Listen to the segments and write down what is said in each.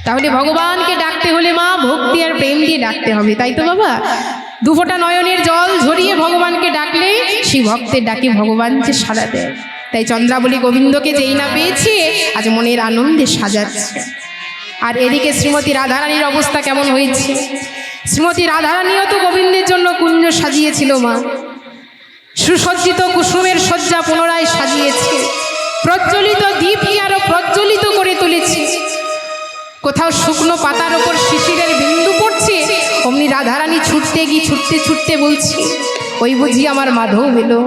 তাহলে ভগবানকে ডাকতে হলে মা ভক্তি আর প্রেম দিয়ে ডাকতে হবে, তাই তো বাবা? দুফোঁটা নয়নের জল ঝরিয়ে ভগবানকে ডাকলে সেই ভক্তের ডাকে ভগবান যে সাড়া দেয়। তাই চন্দ্রাবলী গোবিন্দকে যেই না পেয়েছে আজ মনের আনন্দে সাজাচ্ছে। আর এদিকে শ্রীমতী রাধারানীর অবস্থা কেমন হয়েছে? শ্রীমতী রাধারানীও তো গোবিন্দের জন্য কুঞ্জ সাজিয়েছিল মা, সুসজ্জিত কুসুমের শয্যা পুনরায় সাজিয়েছে, প্রজ্বলিত দীপকে আরো প্রজ্বলিত করে তুলেছে। কোথাও শুকনো পাতার ওপর শিশিরের বিন্দু পড়ছে, অমনি রাধারানী ছুটতে গিয়ে ছুটতে ছুটতে বলছে, ওই বুঝি আমার মাধব এলো।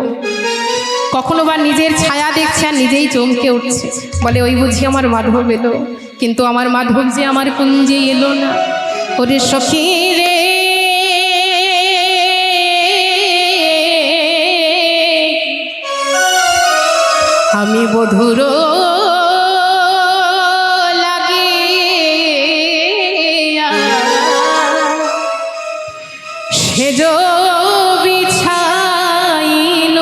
কখনো বা নিজের ছায়া দেখছে আর নিজেই চমকে উঠছে, বলে ওই বুঝি আমার মাধব এলো। কিন্তু আমার মাধব যে আমার কুঞ্জে এলো না। ওরে সখী রে, আমি বধুর লাগে সেজ বিছাইল,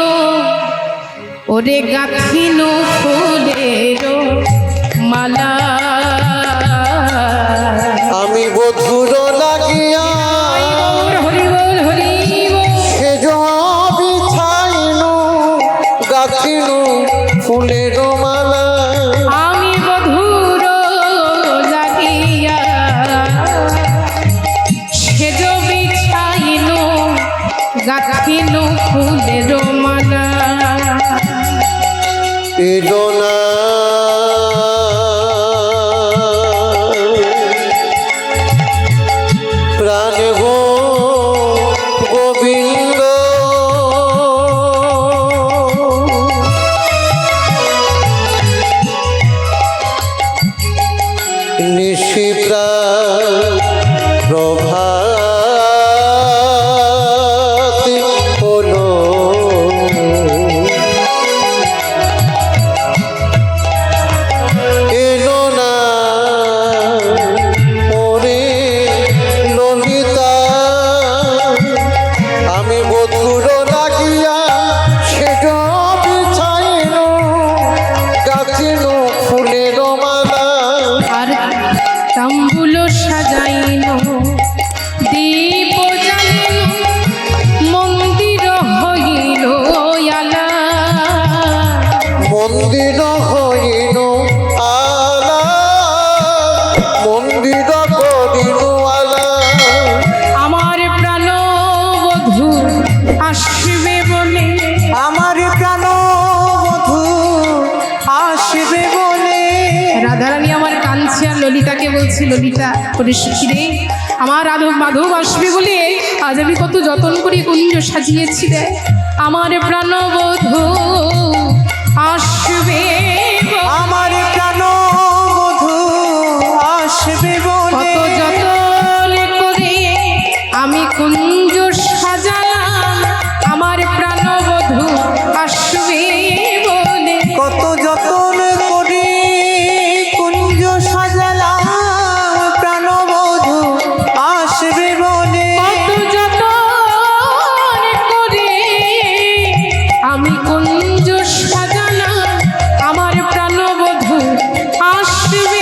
ওরে গাঁথিল ফুলের মালা। আমি বধুর লাগিয়া হরিবল হরিব সেজ বিছাইল, গাঁথিল ফুলের মালা। আমি বধুর লাগিয়া সেজ বিছাইল, গাঁথিল ফুলের মালা। এলো না প্রাণ গো গোবিন্দ, নিশি প্রাণ প্রভাত হলো, এলো না ওরে ললিতা। আমি বধুর লাগিয়া সেজ বিছাইল, গাঁথিল ফুলের মালা। আর তাম্বুল সাজাইল, দীপ জ্বালিল, মন্দির হইল আলা। মন্দির হইল আলা, মন্দির করিল আলা। আমার প্রাণ বধূ আসবে বলে, আমার প্রাণ বধূ আসবে বলে। রাধারানী আমার কাঁদছে আর ললিতাকে বলছি, ললিতা ওরে সখী রে, আমার মাধব আসবে বলে আজ আমি কত যত্ন করে কুঞ্জ সাজিয়েছি রে। আমার প্রাণ বধূ আসবে, আমার প্রাণ বধূ আসবে বলে। কত যত্ন করে আমি কুঞ্জ সাজালাম, আমার প্রাণ বধূ আসবে বলে। কত যতন করে কুঞ্জ সাজালাম, প্রাণ বধূ আসবে বলে। কত যত্ন করে আমি কুঞ্জ সাজালাম, আমার প্রাণ বধূ আসবে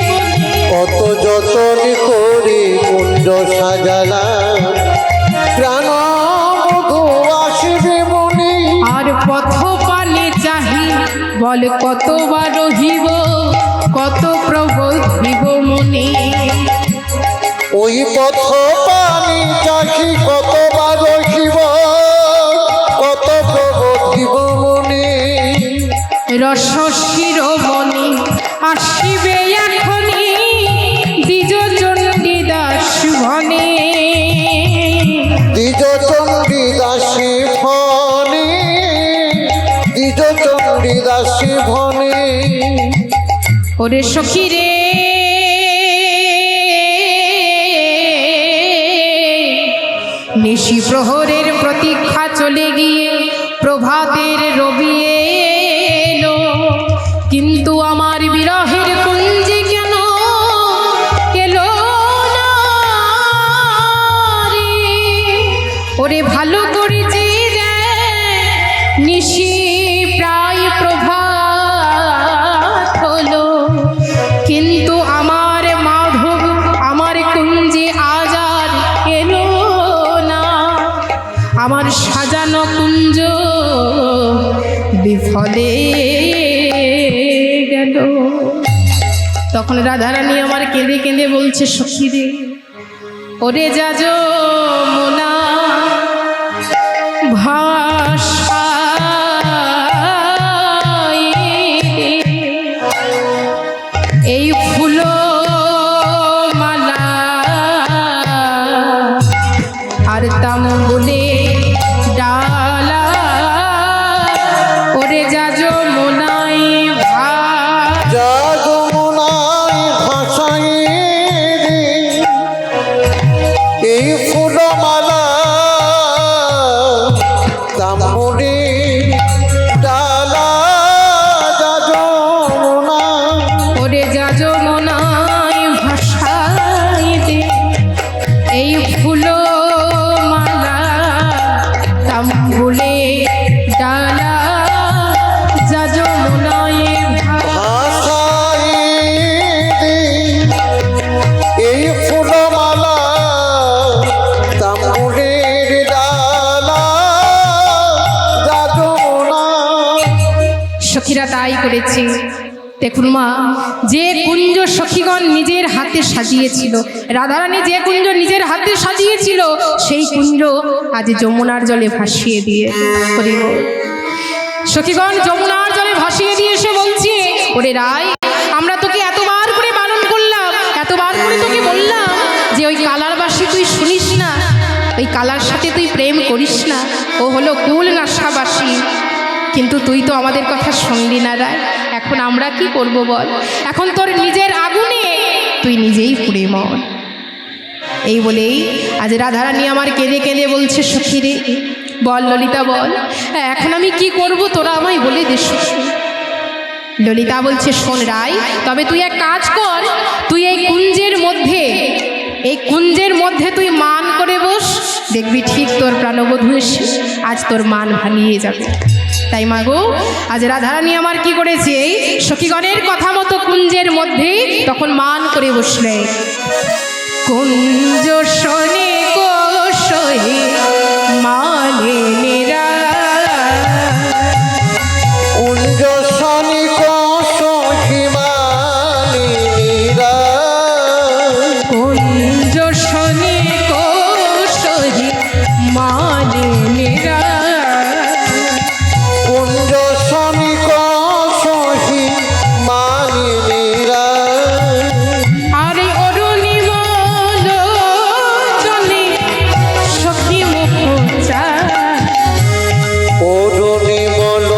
বলে। কত যতন করে কুঞ্জ সাজালাম, প্রাণ বধূ আসবে বলে। আর পথ পানে চাহি বল কতবার রহিব, কত প্রবোধিব মনে। ওই পথ পানি চাষি কতবার রহিব, কত প্রবোধিব মনে। রস শিরোমণি আসিবে এখনি, দ্বিজ চণ্ডী দাস ভনে। দ্বিজ চণ্ডী দাসী ফনে, দ্বিজ চণ্ডী দাসী ভনে। ওরে সখী রে, নিশি প্রহরের প্রতীক্ষা চলে গিয়ে প্রভাতের রবি এলো, কিন্তু আমার বিরহের কুঞ্জে কেন এলো না রে। ওরে ভালো করেছে রে, নিশি প্রায় প্রভাত হলো, কিন্তু আমার মা চলে গেল। তখন রাধারানী আমার কেঁদে কেঁদে বলছে, সখী রে, ওরে যা যমুনা ভাষায় এই ফুল মালা আর তাম্বুলে ডালা, ওরে যা যমুনায় যা যমুনায় ভাসাই রে এই ফুলমালা তাম্বুরে ডালা, যা যমুনা ওরে যা যমুনায় ভাষাই দে এই ফুল মালা তাম্বুলে ডালা, যা যমুনায় ভাসাই রে এই ফুলমালা তাম্বুরের ডালা, যা যমুনা। সখীরা তাই করেছে। দেখুন মা, যে কুঞ্জ সখীগণ নিজের হাতে সাজিয়েছিল, রাধারানী যে কুঞ্জ নিজের হাতে সাজিয়েছিল, সেই কুঞ্জ আজ যমুনার জলে ভাসিয়ে দিয়ে, সখীগণ যমুনার জলে ভাসিয়ে দিয়ে এসে বলছে, ওরে রায়, আমরা তোকে এতবার করে বারণ করলাম, এতবার করে তোকে বললাম যে ওই কালার বাসি তুই শুনিস না, ওই কালার সাথে তুই প্রেম করিস না, ও হলো কুল নাশাবাসী, কিন্তু তুই তো আমাদের কথা শুনলি না রায়। এখন আমরা কি করব বল, এখন তোর নিজের আগুনে তুই নিজেই পুড়ে মর। এই বলেই আজ রাধারানী আমার কেঁদে কেঁদে বলছে, সখী রে, বল ললিতা বল, এখন আমি কি করব তোরা আমায় বলে দে সখী। ললিতা বলছে, শোন রায়, তবে তুই এক কাজ কর, তুই এই কুঞ্জের মধ্যে তুই মান করে বস, দেখবি ঠিক তোর প্রাণবধূ এসে আজ তোর মান ভাঙিয়ে যাবে। তাই মা গো, আজ রাধারানী আমার কি করেছে, এই সখীগণের কথা মতো কুঞ্জের মধ্যে তখন মান করে বসলে। কুঞ্জ শোনে কোশয়ে মানে নিরা, কুঞ্জ শনি কোশী মালিনীরা, কুঞ্জ শোনে কোশয়ে মানে নিরা, কুঞ্জ শনি কোশী মালিনীরা, আরে অরুণিমল জনে সখী মুখ চা, অরুণিমল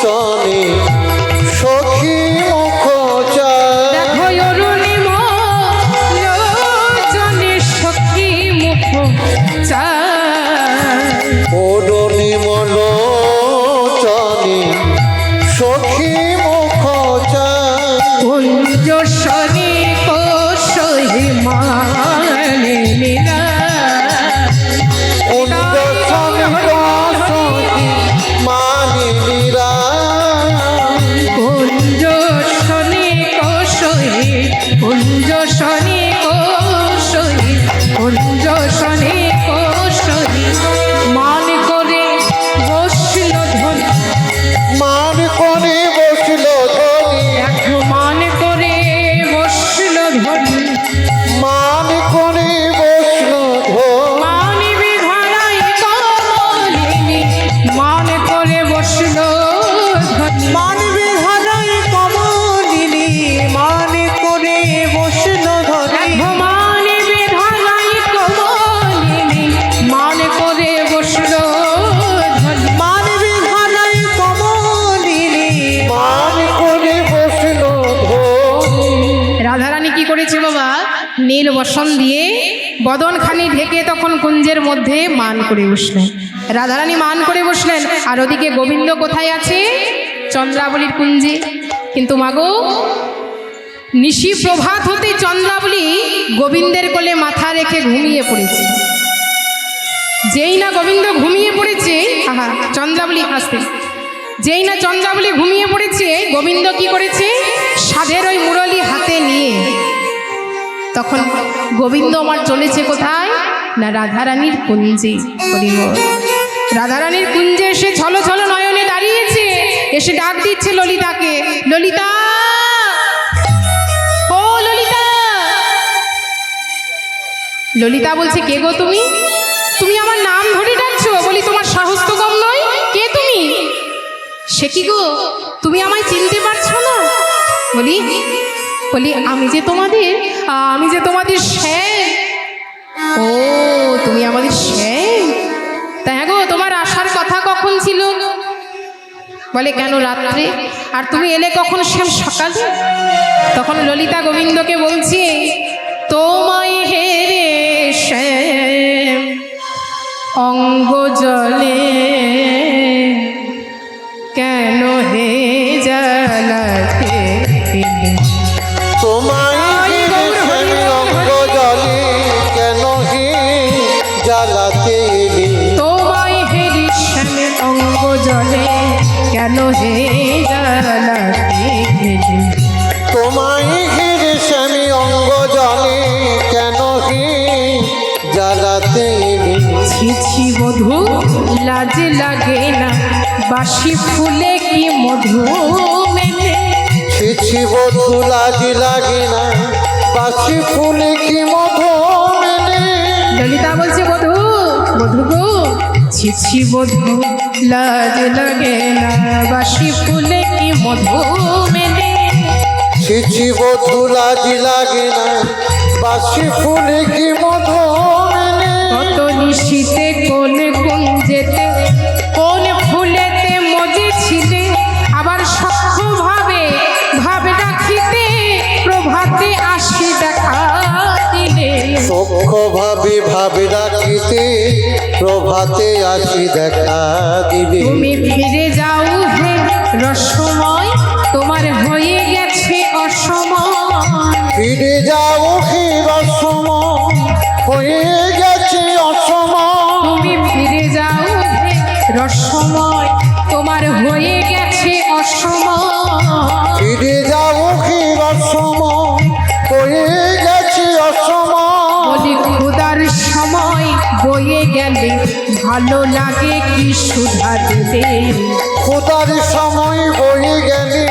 চনে সখী মুখ চায়, দেখো অরুণিমল জনে সখী মুখ চা, অরুণিমল চনে সখী মুখ চায়, কুঞ্জ শনি কোশয়ে মানে নিরা, কুঞ্জ শনি কোশী মালিনীরা, কুঞ্জ শনি কোশয়ে, কুঞ্জ শনি কোশয়ে, কুঞ্জ শনি কোশয়ে মান করে বসল ধন, মান করে বসল ধনী, এক মান করে বসল ধন, মান করে বসল ধনী, মান বিধারাই কমলিনী, মান করে বসল ধন, মান বিধানাই কমলিনী, মান করে বসল ধনী, মান বিধারাই কমলিনী, মান করে বসল ধন। মান বিধানাই কমলিনী, মান করে বসল ধনী। রাধারানী কি করেছে বাবা, নীল বসন দিয়ে বদনখানি ঢেকে তখন কুঞ্জের মধ্যে মান করে বসলেন। রাধারানী মান করে বসলেন, আর ওদিকে গোবিন্দ কোথায় আছে, চন্দ্রাবলীর কুঞ্জে। কিন্তু মাগো, নিশি প্রভাত হতে চন্দ্রাবলী গোবিন্দের কোলে মাথা রেখে ঘুমিয়ে পড়েছে। যেই না গোবিন্দ ঘুমিয়ে পড়েছে, আহা চন্দ্রাবলী হাসতে, যেই না চন্দ্রাবলী ঘুমিয়ে পড়েছে, গোবিন্দ কি করেছে, সাধের ওই মুরলি হাতে নিয়ে তখন গোবিন্দ আমার চলেছে কোথায় না, রাধারানীর কুঞ্জে। রাধারানীর কুঞ্জে এসে ছলো ছলো নয়নে দাঁড়িয়েছে, এসে ডাক দিচ্ছে ললিতাকে, ললিতা, ও ললিতা। ললিতা বলছে, কে গো তুমি? তুমি আমার নাম ধরে ডাকছো? বলি, তোমার সাহস তো কম নয়, কে তুমি? সে কি গো, তুমি আমায় চিনতে পারছো না? বলি বলি আমি যে তোমাদের শ্যাম। ও, তুমি আমাদের শ্যাম? তা হ্যাঁ গো, তোমার আসার কথা কখন ছিল? বলে, কেন রাত্রে? আর তুমি এলে কখন শ্যাম? সকালে। তখন ললিতা গোবিন্দকে বলছে, তোমায় হেরে শ্যাম অঙ্গ জলে কেন হে জ্বালাতে এলে? তোমায় ঘিরে শ্যামে অঙ্গ জলে কেন হে জ্বালাতে এলে? তোমায় হেরি শ্যামে অঙ্গ জলে কেন হে জ্বালাতে এলে? তোমায় ঘিরে শ্যামে অঙ্গ জলে কেন হে জ্বালাতে এলে? ছি ছি বধূ, লাজ লাগে না, বাসি ফুলে কি মধু মেলে? ছি ছি বধূ, লাজ লাগে না, বাসি ফুলে কি মধু মেলে? ললিতা বলছে, বধূ গো, ছি ছি বধূ, লাজ লাগে না, বাসি ফুলে কি মধু মেলে? ছি ছি বধূ, লাজ লাগে না, বাসি ফুলে কি মধু মেলে? কত নিশীতে কোন কুঞ্জেতে কোন ফুলেতে মজেছিলে, আবার সখ্য ভাবে রাখিতে প্রভাতে আসি দেখা দিলে। সখ্য ভাবে রাখিতে প্রভাতে আসি দেখা দিবে। তুমি ফিরে যাও হে রসময়, তোমার হয়ে গেছে অসময়। ফিরে যাও হে রসময়, হয়ে গেছে অসময়। তুমি ফিরে যাও হে রসময়, তোমার হয়ে গেছে অসময়। ফিরে যাও হে রসময়, হয়ে গেছে অসময়। বলি, ক্ষুধার সময় বয়ে গেলে ভালো লাগে কি সুধা দিলে? ক্ষুধার সময় বয়ে গেলে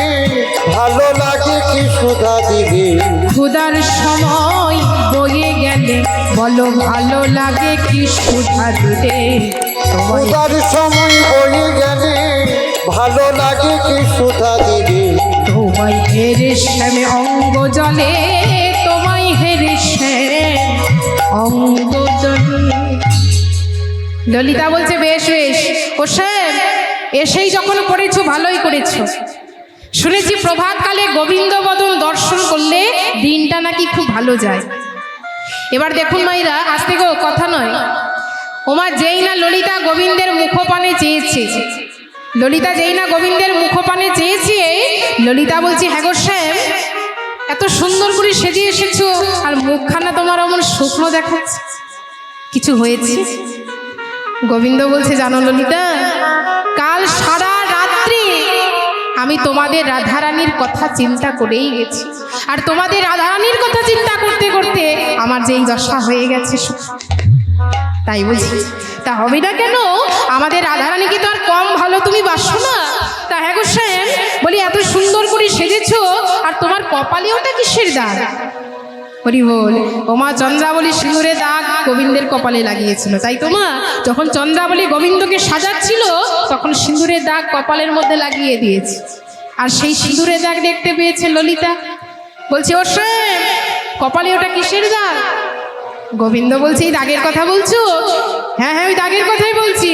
ভালো লাগে কি সুধা দিবে? ক্ষুধার সময় বয়ে গেলে বলো ভালো লাগে কি সুধা দিলে? ক্ষুধার সময় বয়ে গেলে ভালো লাগে কি সুধা দিবে? তোমায় হেরে শ্যামে অঙ্গ জলে, তোমায় হেরে শ্যাম অঙ্গ জলে। ললিতা বলছে, বেশ বেশ, ও শ্যাম, এসেই যখন পড়েছো ভালোই করেছো। শুনেছি প্রভাতকালে গোবিন্দ বদন দর্শন করলে দিনটা নাকি খুব ভালো যায়। এবার দেখুন মাইরা, আজ থেকেও কথা নয়, ওমা যেই না ললিতা গোবিন্দের মুখপানে চেয়েছে, ললিতা যেই না গোবিন্দের মুখপানে চেয়েছে, ললিতা বলছে, হ্যাঁ গো শ্যাম, এত সুন্দর করে সেজে এসেছো আর মুখখানা তোমার অমন শুকনো দেখাচ্ছে, কিছু হয়েছে? গোবিন্দ বলছে, জানো ললিতা, কাল সারা রাত্রি আমি তোমাদের রাধারানীর কথা চিন্তা করেই গেছি, আর তোমাদের রাধারানীর কথা চিন্তা করতে করতে আমার যেই দশা হয়ে গেছে। তাই বলছি, তা হবে না কেন? আমাদের রাধারানীকে তো আর কম ভালো তুমি বাসো না। তা হ্যাঁ গো শ্যাম, বলি এত সুন্দর করে সেজেছো আর তোমার কপালে ওটা কিসের দাগ? হরি বল। ওমা চন্দ্রাবলী সিঁদুরে দাগ গোবিন্দের কপালে লাগিয়েছিল, তাই তো মা? যখন চন্দ্রাবলী গোবিন্দকে সাজাচ্ছিল তখন সিঁদুরের দাগ কপালের মধ্যে লাগিয়ে দিয়েছে, আর সেই সিঁদুরের দাগ দেখতে পেয়েছে ললিতা। বলছে, ও শ্যাম, কপালে ওটা কিসের দাগ? গোবিন্দ বলছে, এই দাগের কথা বলছো? হ্যাঁ হ্যাঁ, ওই দাগের কথাই বলছি।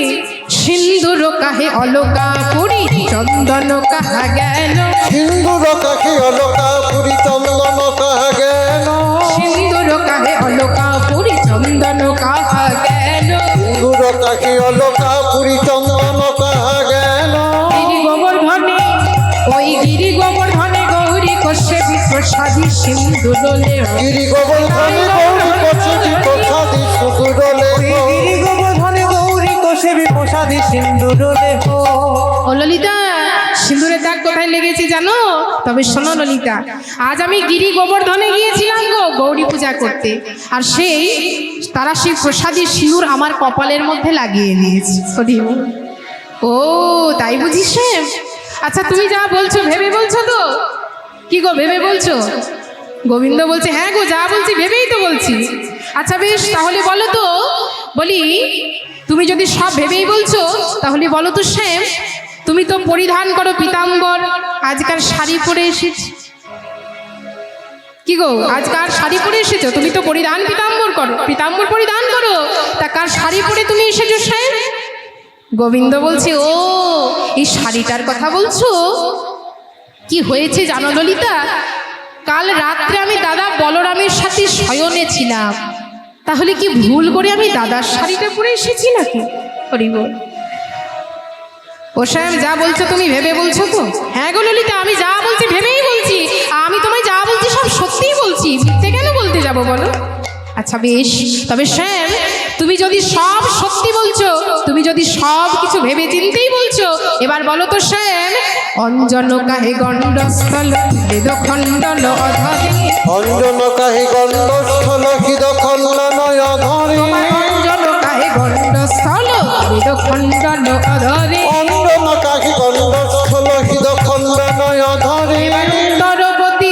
সিন্দুর কাহে অলকা পুরি চন্দন কাহা গেল, সিন্দুর কাহে অলকা পুরি চন্দন কাহা গেল, সিন্দুর কাহে অলকা পুরি চন্দন কাহা গেল, সিন্দুর কাহে অলকা পুরি চন্দন কাহা গেল। গিরি গোবর্ধনে, ওই গিরি গোবর্ধনে গৌরী কশ্যে বিপ্রসাদী সিন্দুরলে, গিরি গোবর্ধনে গৌরী কশ্যে বিপ্রসাদী সিন্দুরলে, গিরি গোবর্ধনে গৌরী কশ্যে বিপ্রসাদী সিন্দুরলে। ও ললিতা, সিঁদুরের দাগ কোথায় লেগেছে জানো? তবে শোনো ললিতা, আজ আমি গিরি গোবর্ধনে গিয়েছিলাম গো গৌরী পূজা করতে, আর তারা সেই প্রসাদী সিঁদুর আমার কপালের মধ্যে লাগিয়ে দিয়েছে। ও তাই বুঝিস? আচ্ছা তুমি যা বলছো ভেবে বলছো তো? কি গো ভেবে বলছো? গোবিন্দ বলছে হ্যাঁ গো, যা বলছি ভেবেই তো বলছি। আচ্ছা বেশ, তাহলে বলো তো, বলি তুমি যদি সব ভেবেই বলছো তাহলে বলো তো শ্যাম, তুমি তো পরিধান করো পীতাম্বর, আজকাল শাড়ি পরে এসেছি। কি গো, আজকাল শাড়ি পরে এসেছো? তুমি তো পরিধান পীতাম্বর করো, পীতাম্বর পরিধান করো, তা কার শাড়ি পরে তুমি এসেছো শ্যাম? গোবিন্দ বলছে ও, এই শাড়িটার কথা বলছো? কি হয়েছে জানো ললিতা, কাল রাত্রে আমি দাদা বলরামের সাথে শয়নে ছিলাম, তাহলে কি ভুল করে আমি দাদার শাড়িটা পরে এসেছি নাকি? হরি বল। ও শ্যাম, যা বলছো তুমি ভেবে বলছো তো? হ্যাঁ গো ললিতা, আমি যা বলছি ভেবেই বলছি, আমি তোমায় যা বলছি সব সত্যিই বলছি, মিথ্যে কেন বলতে যাবো বলো? আচ্ছা বেশ, তবে শ্যাম তুমি যদি সব সত্যি বলছো, তুমি যদি সব কিছু ভেবে চিন্তেই বলছো, এবার বলো তো শ্যাম, অঞ্জন কাহে গণ্ডস্থল বেদ খণ্ডল অধরে, অঞ্জন কাহি গণ্ডস্থল হৃদ খণ্ডন অধরে, অঞ্জন কাহে গণ্ডস্থল বেদ খণ্ডল অধরে, অঞ্জন কাহি গণ্ডস্থল হৃদ খণ্ডন অধরে, উত্তরপতি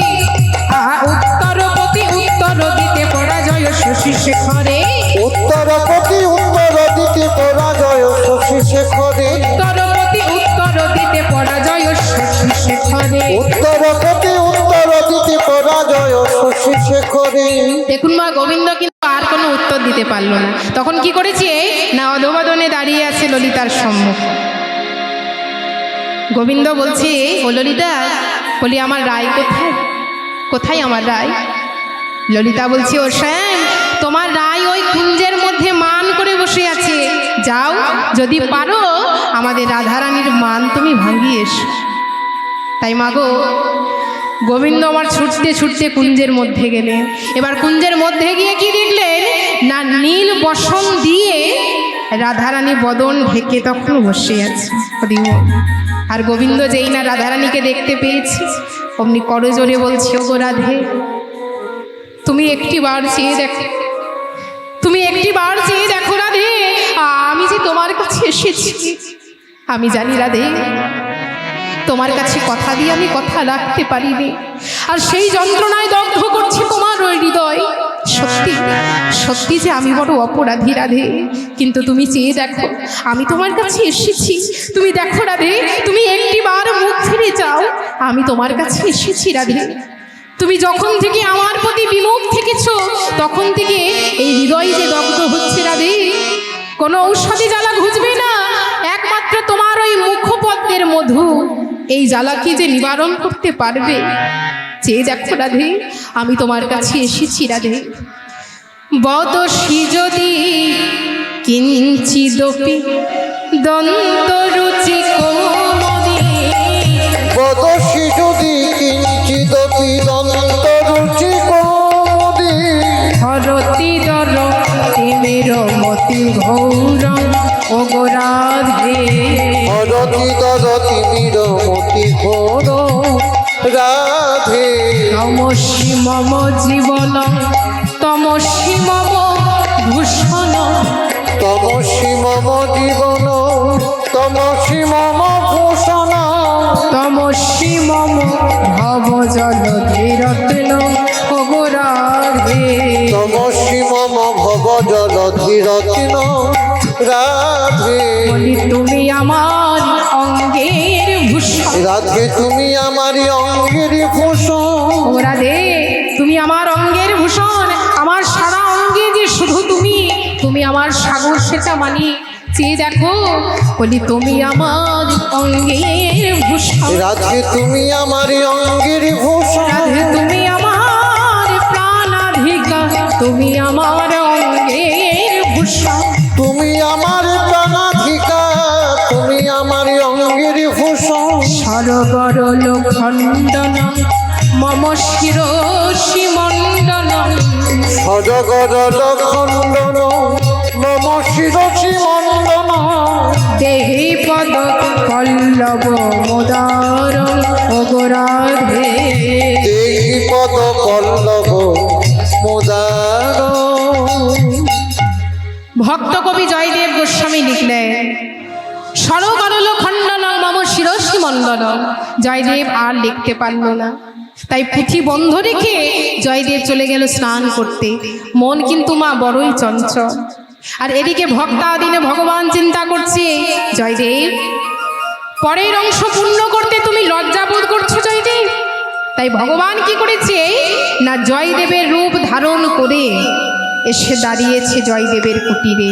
উত্তরপতি উত্তর দিতে পরাজয় শশী শেখরে, উত্তরপতি উত্তর দিতে পরাজয় শশী শেখরে, উত্তরপতি উত্তর দিতে পরাজয় শশী শেখরে। উত্তরপতি উত্তর দিতে পরাজয় শশী শেখরে। দেখুন মা, গোবিন্দ কিন্তু আর কোনো উত্তর দিতে পারলো না। তখন কি করেছে না, অধবাদনে দাঁড়িয়ে আছে ললিতার সম্মুখে। গোবিন্দ বলছে ও ললিতা, বলি আমার রায় কোথায়? কোথায় আমার রায়? ললিতা বলছে ও শ্যাম, তোমার রায় ওই কুঞ্জের মধ্যে মান করে বসে আছে, যাও যদি পারো আমাদের রাধারানীর মান তুমি ভাঙিয়ে এসো। তাই মাগো, গোবিন্দ আমার ছুটতে ছুটতে কুঞ্জের মধ্যে গেলেন। এবার কুঞ্জের মধ্যে গিয়ে কি দেখলেন না, নীল বসন দিয়ে রাধারানী বদন ঢেকে তখন বসে আছে। আর গোবিন্দ যেই না রাধারানীকে দেখতে পেয়েছি, অমনি করজোরে বলছে ও গো রাধে, তুমি একটি বার চেয়ে দেখো, তুমি একটি বার চেয়ে দেখো রাধে, আমি যে তোমার কাছে এসেছি। আমি জানি রাধে, তোমার কাছে কথা দিয়ে আমি কথা রাখতে পারিনি, আর সেই যন্ত্রণায় দগ্ধ করছে তোমার ওই হৃদয়। সত্যি সত্যি যে আমি বড় অপরাধী রাধে, কিন্তু তুমি চেয়ে দেখো, আমি তোমার কাছে এসেছি। তুমি দেখো রাধে, তুমি একটি বার মুখ ফিরে যাও, আমি তোমার কাছে এসেছি রাধে। তুমি যখন থেকে আমার প্রতি বিমুখ থেকেছো, তখন থেকে এই হৃদয় যে দগ্ধ হচ্ছে রাধে, কোনো ঔষধি জ্বালা ঘুচবে না, একমাত্র তোমার ওই মুখপদ্মের মধু এই জ্বালা কি যে নিবারণ করতে পারবে। চেয়ে দেখো রাধে, আমি তোমার কাছে এসেছি রাধে। বদসি যদি কিঞ্চিদপি দন্ত রুচি কোমদে, বদসি যদি কিঞ্চিদপি দন্ত রুচি কোমদে, হরতি দর তেমের মতি ঘৌর ও গো রাধে, হরতি দর তিমির মতি ঘোর রাধে, তমসি মম জীবন তমসি মম ভূষণ, তমসি মম জীবন তমসি মম ভূষণ, তমসি মম ভব জলধির রত্ন ও গো রাধে, তমসি মম ভব জলধি রত্ন রাধে, বলি তুমি আমার অঙ্গের ভূষণ। রাধে তুমি আমারি অঙ্গের ভূষণ, ও রাধে, তুমি আমার অঙ্গের ভূষণ, আমার সারা অঙ্গে যে শুধু তুমি, তুমি আমার সাগর সেটা মানি। চেয়ে দেখো, বলি তুমি আমার অঙ্গের ভূষণ, রাধে তুমি আমারি অঙ্গের ভূষণ, রাধে তুমি আমার প্রাণাধিকা, তুমি আমার অঙ্গের ভূষণ, তুমি আমার প্রাণাধিকা, তুমি আমারি অঙ্গের ভূষণ, সরগরল খণ্ডন মম শিরসি মণ্ডন, সজগরল খণ্ডন মম শিরসি মণ্ডন, দেহি পদ পল্লব মোদার ও গো রাধে, দেহি পদ পল্লব মোদার। ভক্ত কবি জয়দেব গোস্বামী লিখলেন, সরগরল খণ্ডন মম শিরসি মণ্ডলম। জয়দেব আর লিখতে পারল না, তাই পুঁথি বন্ধ রেখে জয়দেব চলে গেল স্নান করতে। মন কিন্তু মা বড়ই চঞ্চল। আর এদিকে ভক্তাদিনে ভগবান চিন্তা করছে, জয়দেব পরের অংশ পূর্ণ করতে তুমি লজ্জাবোধ করছো জয়দেব। তাই ভগবান কি করেছে না, জয়দেবের রূপ ধারণ করে এসে দাঁড়িয়েছে জয়দেবের কুটিরে,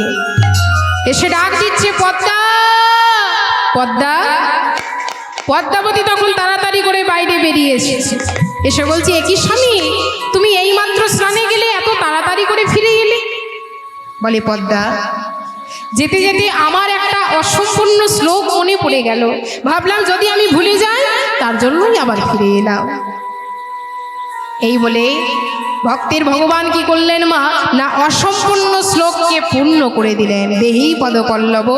এসে ডাক দিচ্ছে পদ্মা পদ্মা। পদ্মাবতী তখন তাড়াতাড়ি করে বাইরে বেরিয়ে এসেছে, এসে বলছে, একই স্বামী তুমি এইমাত্র স্নানে গেলে, এত তাড়াতাড়ি করে ফিরে এলে? বলে, পদ্মা যেতে যেতে আমার একটা অসম্পূর্ণ শ্লোক মনে পড়ে গেল, ভাবলাম যদি আমি ভুলে যাই, তার জন্যই আবার ফিরে এলাম। এই বলে ভক্তের ভগবান কি করলেন মা, না অসম্পূর্ণ শ্লোককে পূর্ণ করে দিলেন। দেহি পদপল্লব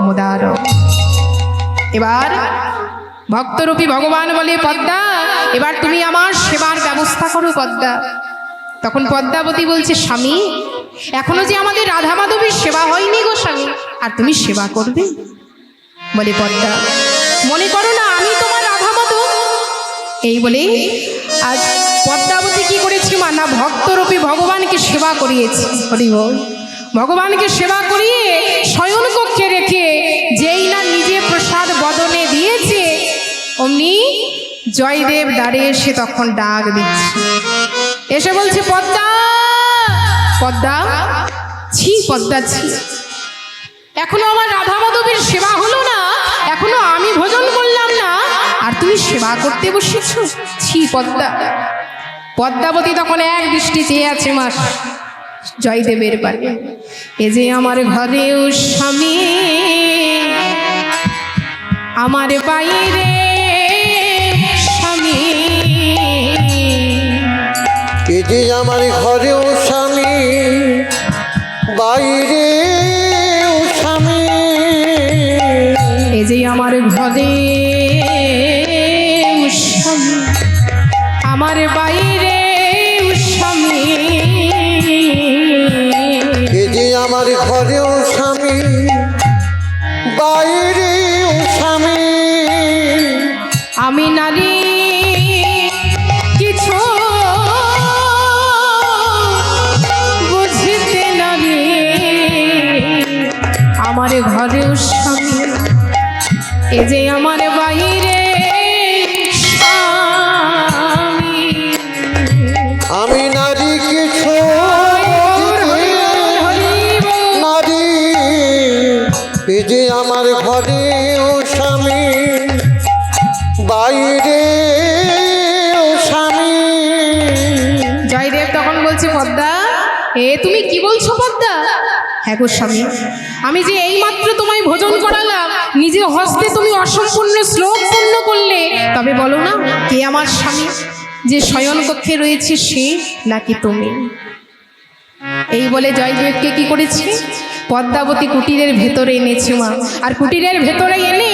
মুদার। এবার ভক্তরূপী ভগবান বলে, পদ্মা এবার তুমি আমার সেবার ব্যবস্থা করো পদ্মা। তখন পদ্মাবতী বলছে, স্বামী এখনো যে আমাদের রাধা মাধবীর সেবা হয়নি গো স্বামী, আর তুমি সেবা করবে? বলে, পদ্মা মনে করো না আমি তোমার রাধা মাধব। এই বলে আজ পদ্মাবতী কি করেছি মা, না ভক্তরূপী ভগবানকে সেবা করিয়েছি। হরি বল। ভগবানকে সেবা করিয়ে শয়ন কক্ষে রেখে যেই না নিজে প্রসাদ বদনে দিয়েছে, অমনি জয়দেব দাঁড়িয়ে এসে তখন ডাক দিচ্ছে, এসে বলছে, পদ্মা পদ্মা ছি পদ্মা ছি, এখনো আমার রাধা মাধবীর সেবা হলো না, এখনো আমি ভোজন করলাম না, আর তুমি সেবা করতে বসেছ, ছি পদ্মা। পদ্মাবতী তখন এক দৃষ্টি চেয়ে আছে মা জয়দেবের বাড়ি। এ যে আমার ঘরেও স্বামী, আমার বাইরে স্বামী, এ যে আমার ঘরেও স্বামী, বাইরে স্বামী, এ যে আমার ঘরে স্বামী, আমার বাইরে স্বামী, এ যে আমার ঘরেও স্বামী, বাইরে স্বামী, আমি নারী কিছু বুঝিতে নারী, আমার ঘরেও স্বামী, এ যে আমার বাইরে স্বামী। আমি নারী কিছু নারী, এ যে আমার ঘরেও স্বামী, বাইরে স্বামী। জয়দেব তখন বলছে, পদ্মা এ তুমি কি বলছো পদ্মা? হ্যাঁ গো স্বামী, আমি যে এইমাত্র তোমায় ভোজন করালাম, নিজে হস্তে তুমি অসম্পূর্ণ শ্লোক পূর্ণ করলে, তবে বলো না কে আমার স্বামী? যে শয়ন কক্ষে রয়েছে সে নাকি তুমি? এই বলে জয়দেবকে কি করেছে, পদ্মাবতী কুটিরের ভেতরে এনেছে মা। আর কুটিরের ভেতরে এনে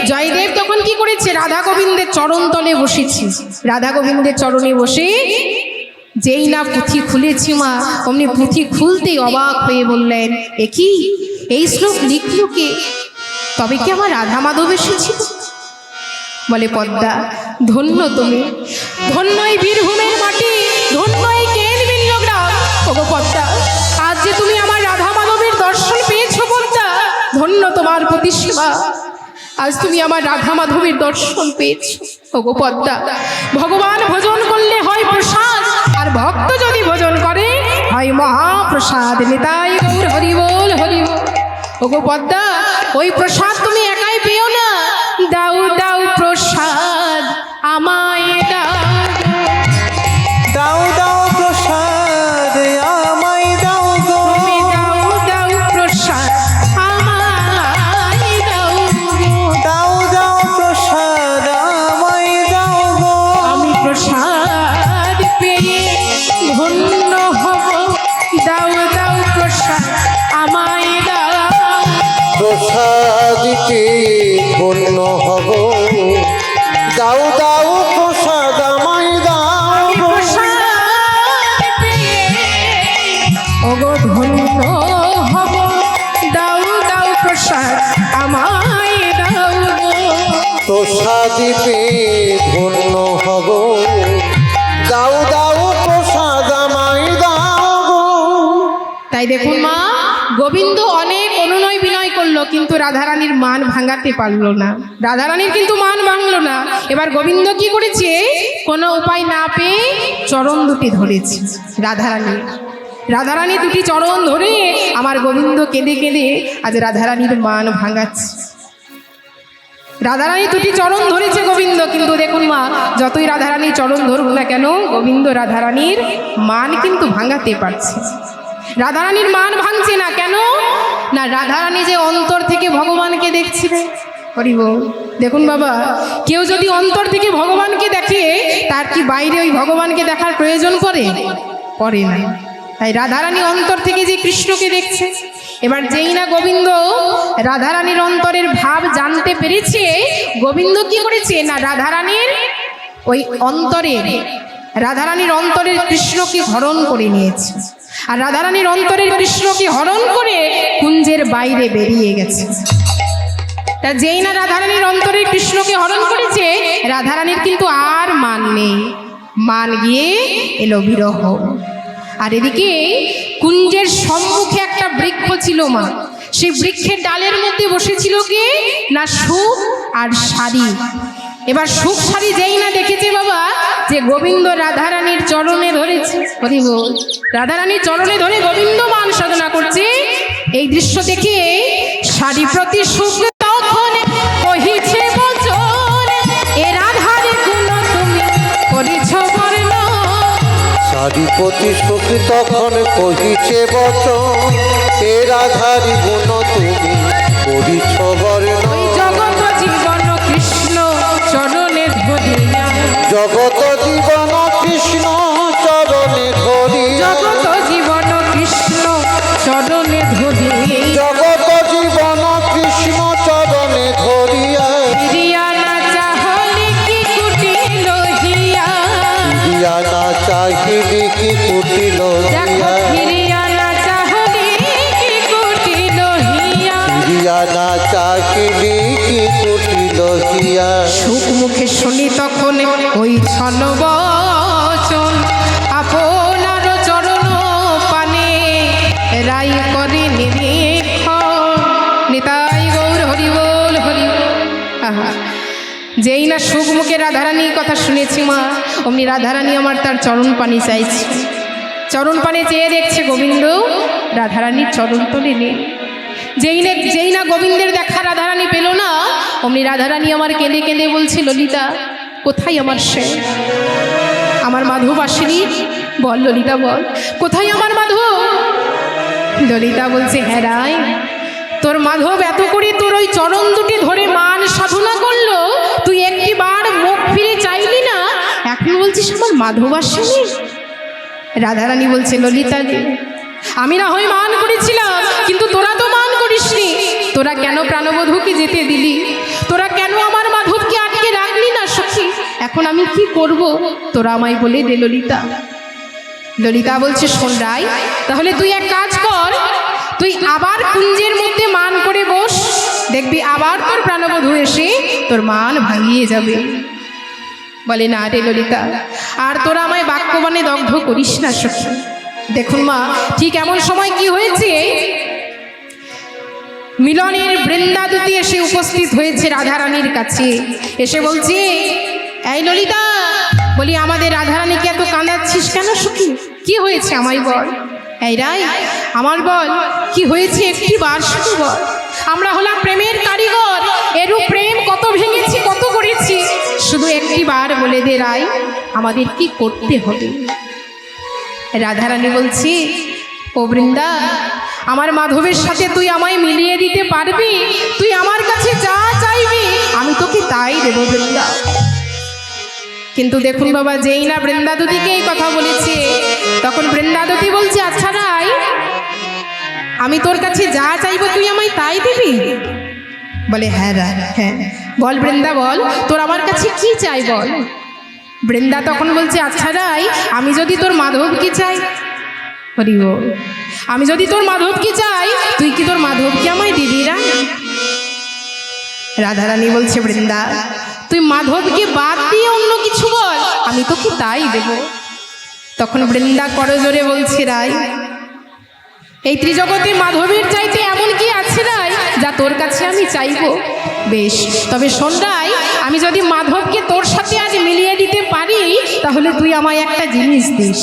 জয়দেব তখন কি করেছে, রাধা গোবিন্দের চরণ তলে বসেছি। রাধা গোবিন্দের চরণে বসে যেই না পুঁথি খুলেছি মা, অমনি পুঁথি খুলতেই অবাক হয়ে বললেন, এ কি এই শ্লোক লিখল কে? তবে কি আমার রাধা মাধব এসেছিল? বলে, পদ্মা ধন্য তুমি, ধন্য এই বীরভূমের মাটি, ধন্য এই কেন্দ্রবিন্দু গ্রাম। ওগো পদ্মা, আজ যে তুমি আমার রাধা মাধবের দর্শন পেয়েছো পদ্মা, ধন্য তোমার প্রতি সেবা, আজ তুমি আমার রাধা মাধবের দর্শন পেয়েছো। ওগো পদ্মা, ভগবান ভোজন করলে হয় প্রসাদ, আর ভক্ত যদি ভোজন করে হয় মহাপ্রসাদ। নিতাই গৌর হরি বল হরি বল। ওগো পদ্মা, ওই প্রসাদ তুমি একাই পেও না, দাও দাও প্রসাদ আমায় দাও, দাও দাও প্রসাদ আমায় দাও গো, তুমি দাও দাও প্রসাদ আমায় দাও গো, দাও দাও প্রসাদ আমায় দাও গো, আমি প্রসাদ পেয়ে ধন্য হব, দাও দাও প্রসাদ আমায় দাও, প্রসাদিতে ধন্য হব, দাও দাও প্রসাদ আমায় দাও গো, প্রসাদ পেয়ে ওগো ধন্য হব, দাও দাও প্রসাদ আমায় দাও গো। প্রসাদিতে ধন্য হব, দাও দাও প্রসাদ আমায় দাও গো। তাই দেখুন মা, গোবিন্দ অনেক অনুনয় বিনয় করলো কিন্তু রাধারানীর মান ভাঙাতে পারলো না। রাধারানীর কিন্তু মান ভাঙলো না। এবার গোবিন্দ কি করেছে, কোনো উপায় না পেয়ে চরণ দুটি ধরেছে রাধারানী। রাধারানী দুটি চরণ ধরে আমার গোবিন্দ কেঁদে কেঁদে আজ রাধারানীর মান ভাঙাচ্ছে। রাধারানী দুটি চরণ ধরেছে গোবিন্দ, কিন্তু দেখুন মা, যতই রাধারানী চরণ ধরুক না কেন, গোবিন্দ রাধারানীর মান কিন্তু ভাঙাতে পারছে। রাধারানীর মান ভাঙছে না কেন না, রাধারানী যে অন্তর থেকে ভগবানকে দেখছিলেন। হরিব, দেখুন বাবা, কেউ যদি অন্তর থেকে ভগবানকে দেখে, তার কি বাইরে ওই ভগবানকে দেখার প্রয়োজন পড়ে না। তাই রাধারানী অন্তর থেকে যে কৃষ্ণকে দেখছে। এবার যেই না গোবিন্দ রাধারানীর অন্তরের ভাব জানতে পেরেছে, গোবিন্দ কি করেছে না, রাধারানীর ওই অন্তরের, রাধারানীর অন্তরের কৃষ্ণকে হরণ করে নিয়েছে। আর রাধারানীর অন্তরের কৃষ্ণকে হরণ করে কুঞ্জের বাইরে বেরিয়ে গেছে। তা যেই না রাধারানীর অন্তরের কৃষ্ণকে হরণ করেছে, রাধারানীর কিন্তু আর মান নেই, মান গিয়ে এলো বিরহ। আর এদিকে কুঞ্জের সম্মুখে একটা বৃক্ষ ছিল মা, সেই বৃক্ষের ডালের মধ্যে বসেছিল কে না, সুখ আর শাড়ি। এবার সুখ শাড়ি যেই না দেখেছে বাবা যে গোবিন্দ রাধারানীর চরণে ধরেছে, হরিবল, রাধারানীর চরণে ধরে গোবিন্দ মান সাধনা করছে, এই দৃশ্য দেখে শাড়ি প্রতি সুখ তখন কহিছে বচন, এ রাধারে গুণ তুমি করেছ বর্ণ। শাড়িপতি সুখ তখন কহিছে বচন, এ রাধারি গুণ তুমি করিছ বর্ণ। জগত জীবন কৃষ্ণ চরণে ধরিয়া, জগত জীবন কৃষ্ণ চরণে ধরিয়া, জগত জীবন কৃষ্ণ চরণে ধরিয়া, জগত জীবন কৃষ্ণ চরণে ধরিয়া, ফিরিয়া না চাহলে কি কুটিল হিয়া, ফিরিয়া না চাহিলি কি কুটিল দেখো হিয়া, ফিরিয়া না চাহলে কি কুটিল হিয়া। ফিরিয়া না চাহিলি কি কুটিল হিয়া। সুখ মুখে শুনি তখন ওই ছন বচন, আপনার চরণ পানে রাই করে নিরীক্ষণ। নিতাই গৌর হরিবোল হরিবোল। আহা, যেই না সুখ মুখে রাধারানীর কথা শুনেছি মা, অমনি রাধারানী আমার তার চরণ পানি চাইছে। চরণ পানে চেয়ে দেখছে গোবিন্দ রাধারানীর চরণ তলে নেই। যেই না গোবিন্দের দেখা রাধারানী পেল না, অমনি রাধারানী আমার কেঁদে কেঁদে বলছে, ললিতা কোথায় আমার সে, আমার মাধব আসেনি? বল ললিতা বল, কোথায় আমার মাধব? ললিতা বলছে, হ্যাঁ রায়, তোর মাধব এত করে তোর ওই চরণ দুটি ধরে মান সাধনা করলো, তুই একটি বার মুখ ফিরে চাইলি না, এখন বলছিস আমার মাধব আসেনি? রাধারানী বলছে, ললিতা রে, আমি না হয় মান করেছিলাম, কিন্তু তোরা তো মান করিসনি। তোরা কেন প্রাণবধূকে যেতে দিলি? তোরা কেন আমার মাধবকে আটকে রাখলি না সখী? এখন আমি কি করব, তোরা আমায় বলে দে ললিতা। ললিতা বলছে, শোন রায়, তাহলে তুই এক কাজ কর, তুই আবার কুঞ্জের মধ্যে মান করে বস, দেখবি আবার তোর প্রাণবধূ এসে তোর মান ভাঙিয়ে যাবে। বলে, না রে ললিতা, আর তোরা আমায় বাক্যবাণে দগ্ধ করিস না সখী। দেখুন মা, ঠিক এমন সময় কি হয়েছে, মিলনের বৃন্দাদূতি এসে উপস্থিত হয়েছে রাধারানীর কাছে। এসে বলছে, এই ললিতা, বলি আমাদের রাধারানীকে এত কাঁদাচ্ছিস কেন সখী? কি হয়েছে আমায় বল। এই রায়, আমার বল কি হয়েছে, একটি বার শুধু বল। আমরা হলাম প্রেমের কারিগর, এরূপ প্রেম কত ভেঙেছি, কত করেছি, শুধু একটি বার বলে দে রায়, আমাদের কি করতে হবে। রাধারানী বলছি, ও বৃন্দা, আমার মাধবের সাথে তুই আমায় মিলিয়ে দিতে পারবি? তুই আমার কাছে যা চাইবি আমি তোকে তাই দেব বৃন্দা। কিন্তু দেখুন বাবা, যেই না বৃন্দাদতীকে এই কথা বলেছে, তখন বৃন্দাদতী বলছে, আচ্ছা রাই, আমি তোর কাছে যা চাইবো তুই আমায় তাই দিবি? বলে, হ্যাঁ রায়, হ্যাঁ, বল বৃন্দা বল, তোর আমার কাছে কি চাই বল। বৃন্দা তখন বলছে, আচ্ছা রাই, আমি যদি তোর মাধবকে চাই, হরি বল, আমি যদি তোর মাধবকে চাই, তুই কি তোর মাধবকে আমায় দিবি রাই? রাধারানী বলছে, বৃন্দা তুই মাধবকে বাদ দিয়ে অন্য কিছু বল, আমি তোকে তাই দেব। তখন বৃন্দা করজোরে বলছে, রাই এই ত্রিজগতে মাধবের চাইতে এমন কি আছে রাই যা তোর কাছে আমি চাইবো? বেশ, তবে শোন রাই, আমি যদি মাধবকে তোর সাথে আজ মিলিয়ে দিতে পারি তাহলে তুই আমায় একটা জিনিস দিস।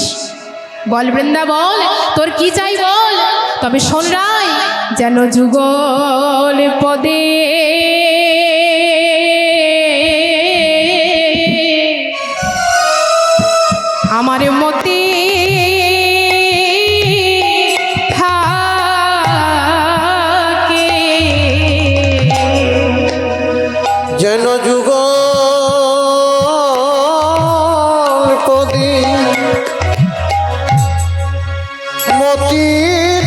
বল বৃন্দা বল, তোর কি চাই বল। তবে শোন রাই, যেন যুগল পদে আমার মতে থাকে, যেন যুগ পদি মতি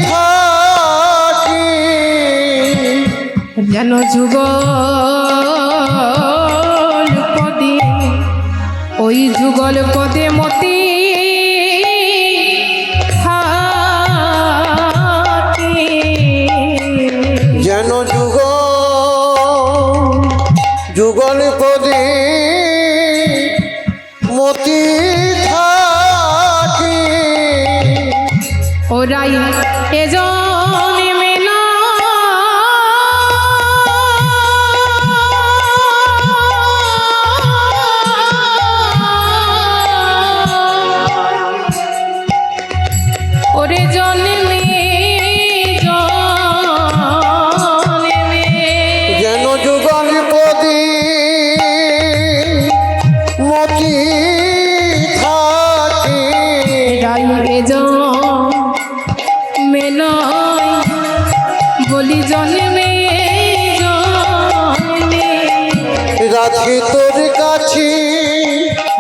থাকি, যেন যুগল পদে ওই যুগল পদে মতি থাকে। যেন যুগ যুগল পদি মতি থাকি, ওরাই এজনে না ওরে জন্মে জন্মে, যেন যুগল পদি মতি থাকি, এরাই এজনে নয় বলি জন্মে জন্মে। রাখি তোর কাছে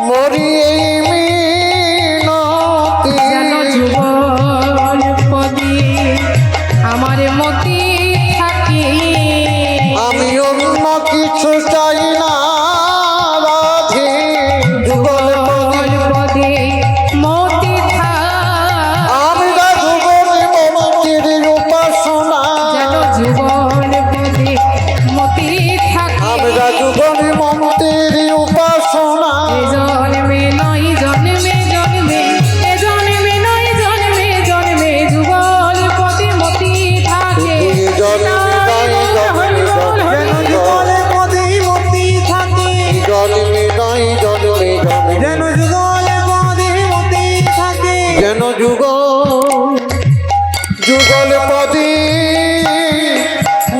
মরি এই মিনতি, যেন যুগল পদে আমার মতি থাকে, আমি অন্য কিছু চাই না রাধে, যুগল পদি যুগল পদে মতি থাকে, আমি যুগল মন্ত্রীর উপাসনা, যেন যুগল পদে মতি থাকে, আমরা যুগল মন্ত্রীর উপাসনা, এ জন্মে নয় জন্মে জন্মে, এ জন্মে নয় জন্মে জন্মে যুগল পদে মতি থাকে। দুই জন্মে নয় জন্মে জন্মে, যুগল পদে মতি থাকে, জন্মে নয় জন্মে জন্মে, যেন যুগল পদে মতি থাকে, যেন যুগ যুগল পদি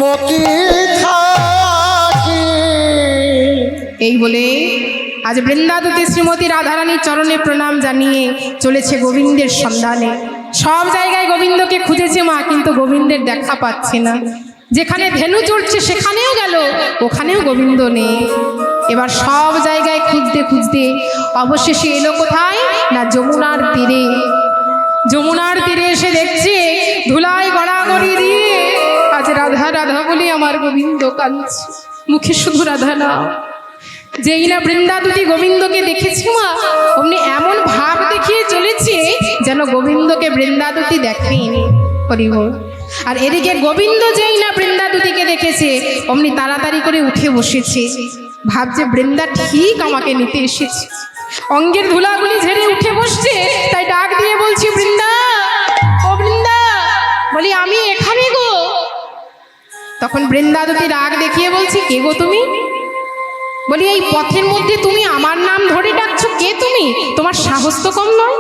মতি থাকি। এই বলে আজ বৃন্দাদূতে শ্রীমতী রাধারানীর চরণে প্রণাম জানিয়ে চলেছে গোবিন্দের সন্ধানে। সব জায়গায় গোবিন্দকে খুঁজেছে মা, কিন্তু গোবিন্দের দেখা পাচ্ছে না। যেখানে ধেনু চড়ছে সেখানেও গেল, ওখানেও গোবিন্দ নেই। এবার সব জায়গায় খুঁজতে খুঁজতে অবশেষে এলো কোথায় না যমুনার তীরে। যমুনার তীরে এসে দেখছে ধুলায় গড়াগড়ি দিয়ে আজ রাধা রাধা বলে আমার গোবিন্দ কাঁদছে, মুখে শুধু রাধা না। যেই না বৃন্দাদূতি গোবিন্দকে দেখেছি মা, অমনি এমন ভাব দেখিয়ে চলেছে যেন গোবিন্দকে বৃন্দাদূতি দেখেনি। হরিবল। আর এদিকে গোবিন্দ যেই না বৃন্দাদূতিকে দেখেছে অমনি তাড়াতাড়ি করে উঠে বসেছে, ভাবছে বৃন্দা ঠিক আমাকে নিতে এসেছে। অঙ্গের ধুলাগুলি ঝেড়ে উঠে বসছে, তাই ডাক দিয়ে বলছি, বৃন্দা ও বৃন্দা, বলি আমি এখানে গো। তখন বৃন্দাদূতি রাগ দেখিয়ে বলছি, কে গো তুমি? বলি এই পথের মধ্যে তুমি আমার নাম ধরে ডাকছো, কে তুমি? তোমার সাহস তো কম নয়।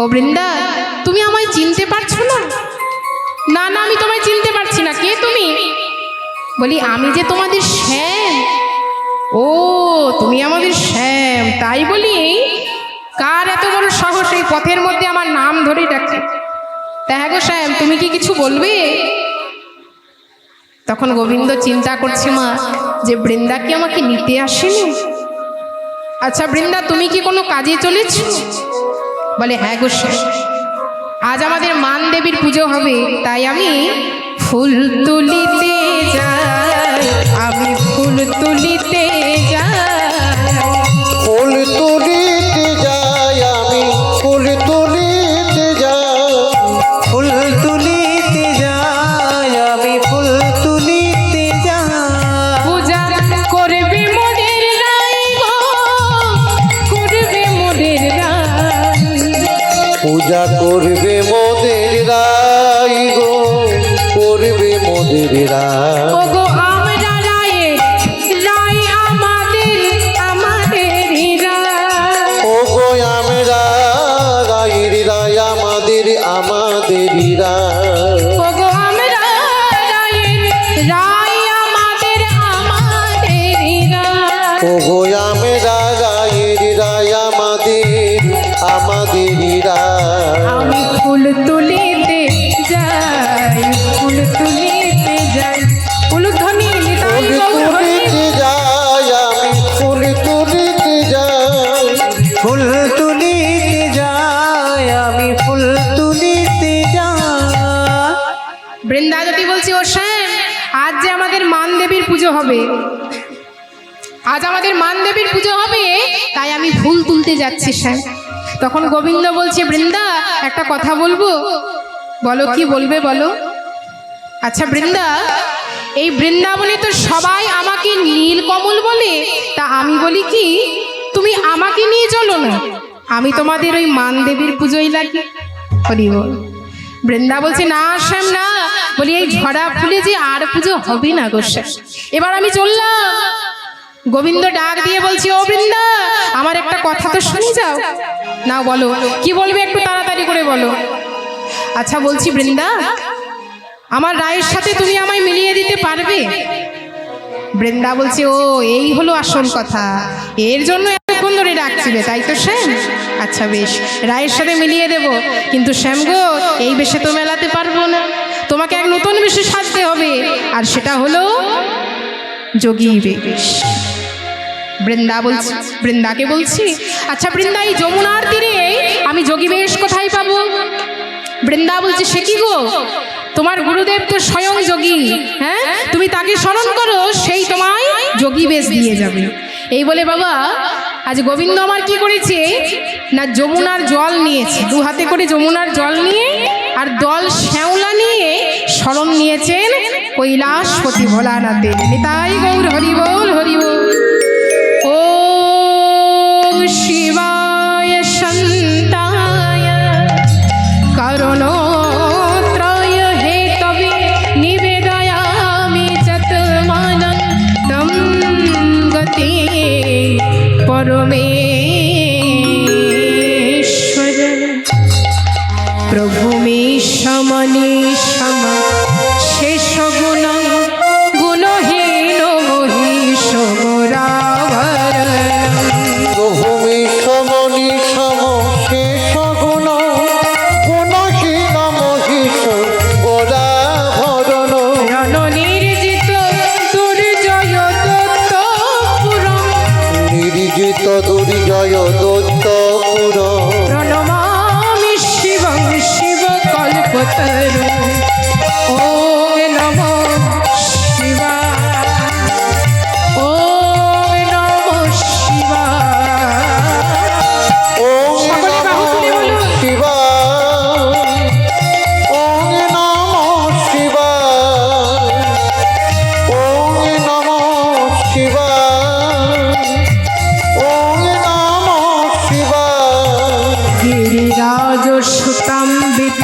ও বৃন্দা, তুমি আমায় চিনতে পারছো না? না না, আমি তোমায় চিনতে পারছি না, কে তুমি? বলি আমি যে তোমাদের শ্যাম। ও তুমি আমাদের শ্যাম, তাই বলি কার এত বড় সাহস এই পথের মধ্যে আমার নাম ধরে ডাকে? তা হ্যাঁ গো শ্যাম, তুমি কি কিছু বলবে? তখন গোবিন্দ চিন্তা করছে মা, যে বৃন্দা কি আমাকে নিতে আসেনি? আচ্ছা বৃন্দা, তুমি কি কোনো কাজে চলেছ? বলে হ্যাঁ গো শ্যাম, আজ আমাদের মান দেবীর পুজো হবে, তাই আমি ফুল তুলিতে যাই, আমি ফুল তুলিতে যাই, ফুল তুলিতে যাই, আমি ফুল তুলিতে যাই, ফুল তুলিতে যাই, আমি ফুল তুলিতে যাই, পূজা করবে মোদের রাই গো, করবে মোদের রাই। ওগো আমরা রায়ের রাই আমাদের আমাদেরই রায়। ওগো আমরা রায়ের রায় আমাদের আমাদেরই রায়। ওগো আমরা রায়ের রাই আমাদের আমাদেরই রায়। ওগো আমরা রায়ের রায় আমাদের আমাদেরই রায়। আমি ফুল তুলিতে যাই, ফুল তুলিতে যাই, উলুধ্বনি নিতাই ফুল গৌর হরি। তুলিতে যাই আমি, ফুল তুলিতে যাই। ফুল তুলিতে যাই আমি, ফুল তুলিতে যাই। বৃন্দাবতী বলছি ও শ্যাম, আজ যে আমাদের মান দেবীর পুজো হবে, আজ আমাদের মান দেবীর পুজো হবে, তাই আমি ফুল তুলতে যাচ্ছি শ্যাম। তখন গোবিন্দ বলছে বৃন্দা একটা কথা বলবো। বলো কি বলবে বলো। আচ্ছা বৃন্দা, এই বৃন্দাবনে তো সবাই আমাকে নীলকমল বলে, তা আমি বলি কি তুমি আমাকে নিয়ে চলো না, আমি তোমাদের ওই মান দেবীর পুজোই লাগি। হরি বল। বৃন্দা বলছে না শ্যাম না, বলি এই ঝরা ফুলে যে আর পুজো হবে না গো শ্যাম, এবার আমি চললাম। গোবিন্দ ডাক দিয়ে বলছি ও বৃন্দা, আমার একটা কথা তো শুনে যাও না। বলো কি বলবে, একটু তাড়াতাড়ি করে বলো। আচ্ছা বলছি বৃন্দা, আমার রায়ের সাথে তুমি আমায় মিলিয়ে দিতে পারবে? বৃন্দা বলছে ও এই হলো আসল কথা, এর জন্য এতক্ষণ ধরে ডাকছিলে তাই তো শ্যাম? আচ্ছা বেশ, রায়ের সাথে মিলিয়ে দেব, কিন্তু শ্যাম গো এই বেশে তো মেলাতে পারবো না, তোমাকে এক নতুন বেশে সাজতে হবে, আর সেটা হলো যোগী বেশ। বৃন্দা বলছি, বৃন্দাকে বলছি আচ্ছা বৃন্দা এই যমুনার তীরে আমি যোগী বেশ কোথায় পাবো? বৃন্দা বলছে সে কি গো, তোমার গুরুদেব তো স্বয়ং যোগী, হ্যাঁ তুমি তাকে স্মরণ করো, সেই তোমায় যোগী বেশ দিয়ে যাবে। এই বলে বাবা আজ গোবিন্দ আমার কি করেছে না, যমুনার জল নিয়েছে, দু হাতে করে যমুনার জল নিয়ে আর দল শ্যাওলা নিয়ে শরণ নিয়েছেন কৈলাসপতি ভোলানাথের। নিতাই গৌর হরি বল হরি বল। ওম শিবায় শান্তায় করুণোত্রায় হেতবে নিবেদয়ামি যতমানং তম গতি পরমেশ্বর। প্রভু মে সমনে সম শেষ গুণ গুণহীন মহিষ গোরাভর। প্রভুমি সমনি সম শেষ গুণ গুণহীন মহিষ গোরাভরণ। রণ নির্জিত দুর্জয় দত্ত পুরম। নির্জিত দুর্জয় দত্তপুর। প্রণমামি শিবং শিব কল্পতরু। ওম নমো শিবায়, ওম নমো শিবায়। ওম সকলে বাহু তুলে নমঃ বলুন। শিবায়, ওম নমঃ শিবায়, ওম নমঃ শিবায়, ওম নমঃ শিবায়। গিরিরাজ সুতাম্বিত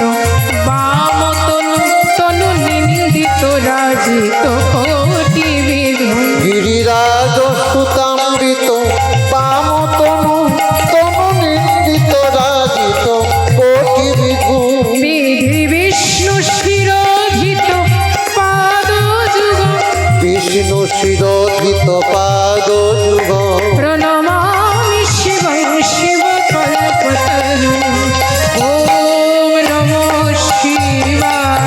বাম তনু তনু নিন্দিত রাজিত কোটি বিধু। গিরিরাজ সুতাম্বিত বাম তনু তনু নিন্দিত রাজিত কোটি বিধু। বিধি বিষ্ণু শিরোধিত পাদ যুগ। বিষ্ণু শিরোধিত পাদ যুগ। প্রণমামি শিবং শিব কল্পতরু। ওম নমো শিবায়,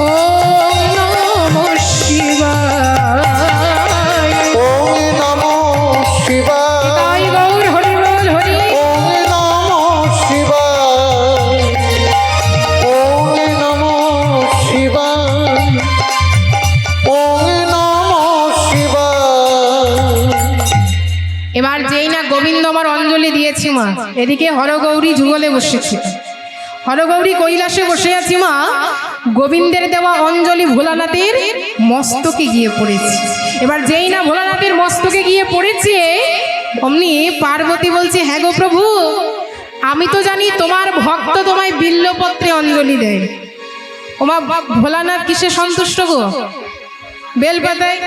ওম নমো শিবায়। ওম নমঃ শিবায়, তাই গৌর হরি বল হরি। ওম নমঃ শিবায়, ওম নমঃ শিবায়, ওম নমঃ শিবায়। এবার যেই না গোবিন্দ আমার অঞ্জলি দিয়েছি মা, এদিকে হরগৌরী যুগলে বসেছে, হরগৌরী কৈলাসে বসে আছি মা, গোবিন্দের দেওয়া অঞ্জলি ভোলানাথের মস্তকে গিয়ে পড়েছে। এবার যেই না ভোলানাথের মস্তকে গিয়ে পড়েছে, অমনি পার্বতী বলছে হ্যাঁ গো প্রভু, আমি তো জানি তোমার ভক্ত তোমায় বিল্লপত্রে অঞ্জলি দেয়। ওমা ভোলানাথ কিসে সন্তুষ্ট গো? বেলপাতায়।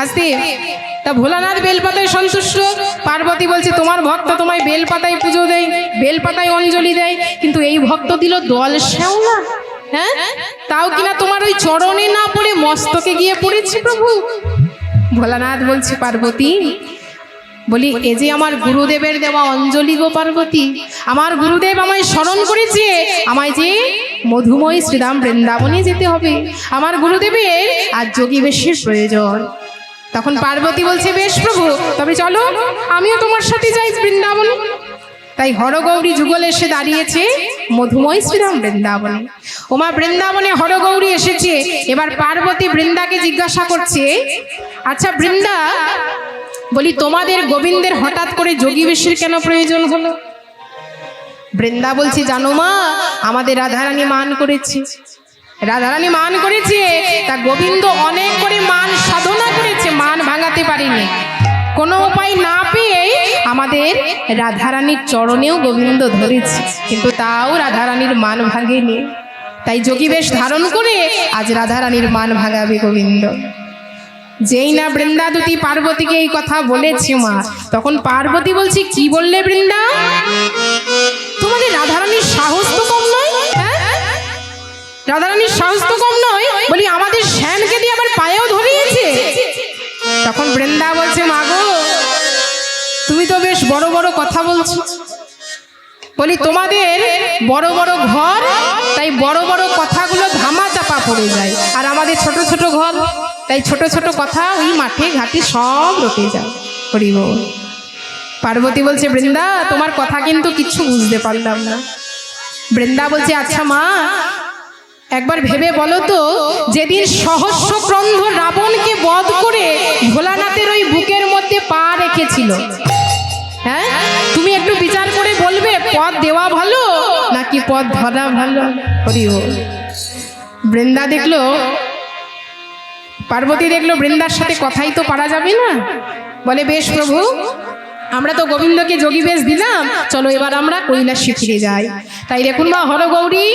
আস্তে তা ভোলানাথ বেলপাতায় সন্তুষ্ট, পার্বতী বলছে তোমার ভক্ত তোমায় বেলপাতায় পুজো দেয়, বেলপাতায় অঞ্জলি দেয়, কিন্তু এই ভক্ত দিল দল শ্যাওলা। হ্যাঁ, তাও কিনা তোমার ওই চরণে না পড়ে মস্তকে গিয়ে পড়েছে প্রভু। ভোলানাথ বলছে পার্বতী, বলি এ যে আমার গুরুদেবের দেওয়া অঞ্জলি গো পার্বতী, আমার গুরুদেব আমায় স্মরণ করেছে আমায় যে মধুময় শ্রীরাম বৃন্দাবনে যেতে হবে, আমার গুরুদেবের আর যোগী বেশের প্রয়োজন। তখন পার্বতী বলছে বেশ প্রভু, তবে চলো আমিও তোমার সাথে যাই বৃন্দাবনে। তাই হরগৌরী যুগল এসে দাঁড়িয়েছে মধুময় শ্রীরাম বৃন্দাবনে। ওমা বৃন্দাবনে হরগৌরী এসেছে। এবার পার্বতী বৃন্দাকে জিজ্ঞাসা করছে, আচ্ছা বৃন্দা, বলি তোমাদের গোবিন্দের হঠাৎ করে যোগী বেশের কেন প্রয়োজন হলো? বৃন্দা বলছি জানো মা, আমাদের রাধারানী মান করেছে, রাধারানী মান করেছে, তা গোবিন্দ অনেক করে মান সাধনা করেছে, মান ভাঙাতে পারেনি। কোনো উপায় না পেয়ে আমাদের রাধারানীর চরণেও গোবিন্দ ধরেছে, কিন্তু তাও রাধারানীর মান ভাঙেনি। তাই যোগী বেশ ধারণ করে আজ রাধারানীর মান ভাঙাবে গোবিন্দ। যেই না বৃন্দাদুতি পার্বতীকে এই কথা বলেছে মা, তখন পার্বতী বলছি কি বললে বৃন্দা? তোমাদের রাধারানীর সাহস তো কম নয়। হ্যাঁ, রাধারানীর সাহস তো কম নয়, বলি আমাদের শ্যামকে দিয়ে আবার পায়েও ধরিয়েছে। তখন বৃন্দা বলছে মা গো, তুমি তো বেশ বড় বড় কথা বলছো। বলি তোমাদের বড় বড় ঘর, তাই বড় বড় কথাগুলো ধামা চাপা পড়ে যায়, আর আমাদের ছোট ছোট ঘর, তাই ছোট ছোট কথা ওই মাঠে ঘাটে সব রটে যায়। হরিব। পার্বতী বলছে বৃন্দা তোমার কথা কিন্তু কিচ্ছু বুঝতে পারলাম না। বৃন্দা বলছে আচ্ছা মা, একবার ভেবে বলো তো, যেদিন সহস্র ক্রন্ধ রাবণকে বধ করে ভোলানাথের ওই বুকের মধ্যে পা রেখেছিল, হ্যাঁ, তুমি একটু বিচার করে বলবে পদ দেওয়া ভালো নাকি পদ ধরা ভালো? হরিব। বৃন্দা দেখলো, পার্বতী দেখলো বৃন্দার সাথে কথাই তো পারা যাবে না, বলে বেশ প্রভু, আমরা তো গোবিন্দকে যোগী বেশ দিলাম, চলো এবার আমরা কৈলাসে ফিরে যাই। তাই দেখুন মা হরগৌরী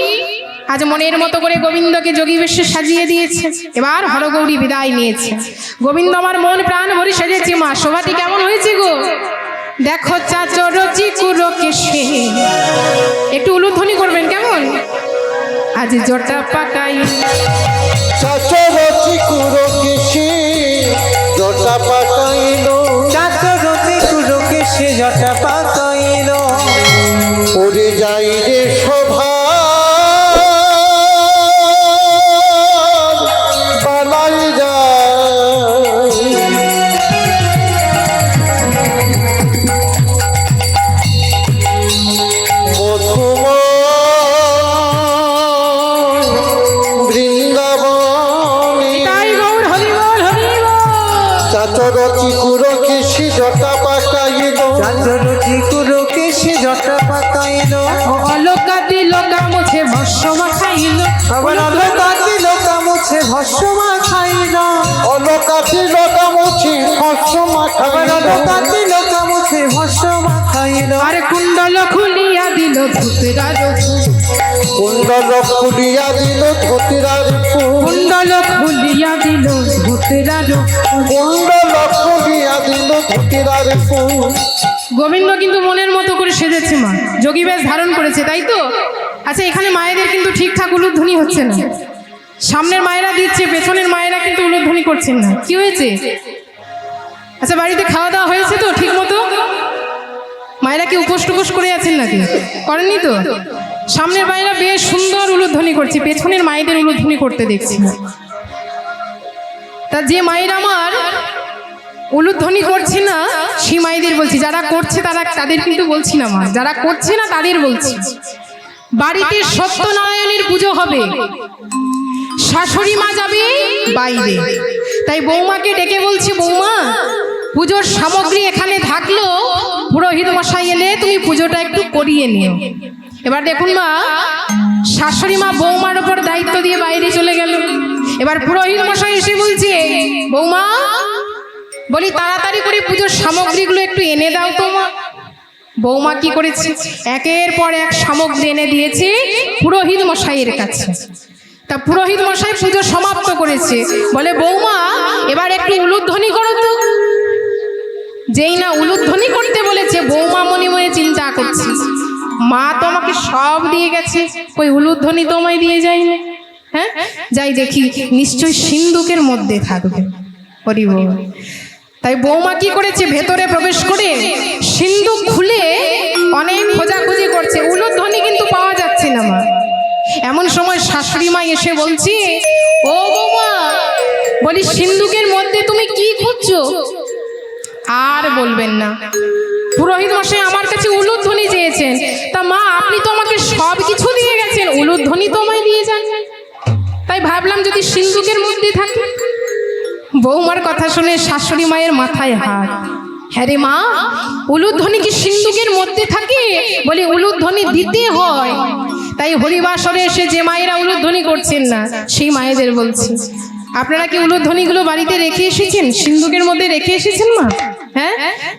আজ মনের মতো করে গোবিন্দকে যোগী বেশে সাজিয়ে দিয়েছে। এবার হরগৌরী বিদায় নিয়েছে। গোবিন্দ আমার মন প্রাণ ভরে সেজেছে। মা শোভাটি কেমন হয়েছে গো? দেখো চাচর চিকুরো কেশে, একটু উলুধ্বনি করবেন কেমন? আজ জটা পাকাই, চাচর চিকুরো কেশে জটা পাকাইলো, চাচর চিকুরো কেশে জটা পাকাইলো, ওরে যাই রে শোভা বালাই যায়, মধুময় বৃন্দাবনে তাই গৌর হরি বল হরি বল। চাচর চিকুরো কেশে জটা পাকাইলো, চাচর চিকুরো কেশে জটা পাকাইলো, অলোকাতি লোকা মুছে ভস্য মাখাইল, আবার অলোকাতি লোকা মুছে ভস্য মাখাইলো, অলকাতি লগামুছি ভস্য আবার মাখাইলো, অলোকাতি লোকা মুছে ভস্য মাখাইলো, আর কুণ্ডল খুলিয়া দিল ধুতরার কুণ্ডল খুলিয়া দিল ধুতিরার ফুল, কুণ্ডল খুলিয়া দিল ধুতরার। কুণ্ডল খুলিয়া দিল ধুতিরার ফুল। গোবিন্দ কিন্তু মনের মতো করে সেজেছে মা, যোগী বেশ ধারণ করেছে, তাই তো? আচ্ছা এখানে মায়েদের কিন্তু ঠিকঠাক উলুধ্বনি হচ্ছে না। সামনের মায়েরা দিচ্ছে, পেছনের মায়েরা কিন্তু উলুধ্বনি করছেন না। কি হয়েছে? আচ্ছা বাড়িতে খাওয়া দাওয়া হয়েছে তো ঠিক মতো? মায়েরা কি উপোস টুপোস করে আছেন নাকি? করেননি তো? সামনের মায়েরা বেশ সুন্দর উলুধ্বনি করছে, পেছনের মায়েদের উলুধ্বনি করতে দেখছি না। তা যে মায়েরা আমার উলুধ্বনি করছে না সেই মায়েদের বলছি, যারা করছে তাদের কিন্তু বলছি না মা, যারা করছে না তাদের বলছি। বাড়িতে সত্যনারায়ণের পুজো হবে, শাশুড়ি মা যাবে বাইরে, তাই বৌমাকে ডেকে বলছি বৌমা পুজোর সামগ্রী এখানে থাকলো, পুরোহিত মশাই এলে তুমি পুজোটা একটু করিয়ে নিও। এবার দেখুন মা, শাশুড়ি মা বৌমার ওপর দায়িত্ব দিয়ে বাইরে চলে গেল। এবার পুরোহিত মশাই এসে বলছে বৌমা, বলি তাড়াতাড়ি করে পুজোর সামগ্রীগুলো একটু এনে দাও তো মা। বৌমা কি করেছে, একের পর এক সামগ্রী এনে দিয়েছে পুরোহিত মশাইয়ের কাছে। তা পুরোহিত মশাই পুজো সমাপ্ত করেছে, বলে বৌমা এবার একটু উলুধ্বনি করো তো। যেই না উলুধ্বনি করতে বলেছে, বৌমা মনে মনে চিন্তা করছে, মা তো আমাকে সব দিয়ে গেছে, ওই উলুধ্বনি তো আমায় দিয়ে যায়নি। হ্যাঁ, যাই দেখি নিশ্চয়ই সিন্ধুকের মধ্যে থাকবে। হরি বল। তাই বৌমা কি করেছে, ভেতরে প্রবেশ করে সিন্ধুক খুলে অনেক খোঁজাখুঁজি করছে, উলুধ্বনি কিন্তু পাওয়া যাচ্ছে না মা। এমন সময় শাশুড়ি মা এসে বলছে, ও বৌমা, বলি সিন্ধুকের মধ্যে তুমি কি খুঁজছো? আর বলবেন না, পুরোহিত মশাই আমার কাছে উলুধ্বনি চেয়েছেন। তা মা, আপনি তো আমাকে সব কিছু দিয়ে গেছেন, উলুধ্বনি তো আমায় দিয়ে যান। তাই ভাবলাম যদি সিন্ধুকের মধ্যে থাকে। বৌমার কথা শুনে শাশুড়ি মায়ের মাথায় হাত। হ্যাঁ রে মা, উলুধ্বনি কি সিন্ধুকের মধ্যে থাকে? বলি উলুধ্বনি দিতে হয়। তাই হরিবাসরে এসে যে মায়েরা উলুধ্বনি করছেন না, সেই মায়েদের বলছি, আপনারা কি উলুধ্বনিগুলো বাড়িতে রেখে এসেছেন, সিন্ধুকের মধ্যে রেখে এসেছেন মা? হ্যাঁ,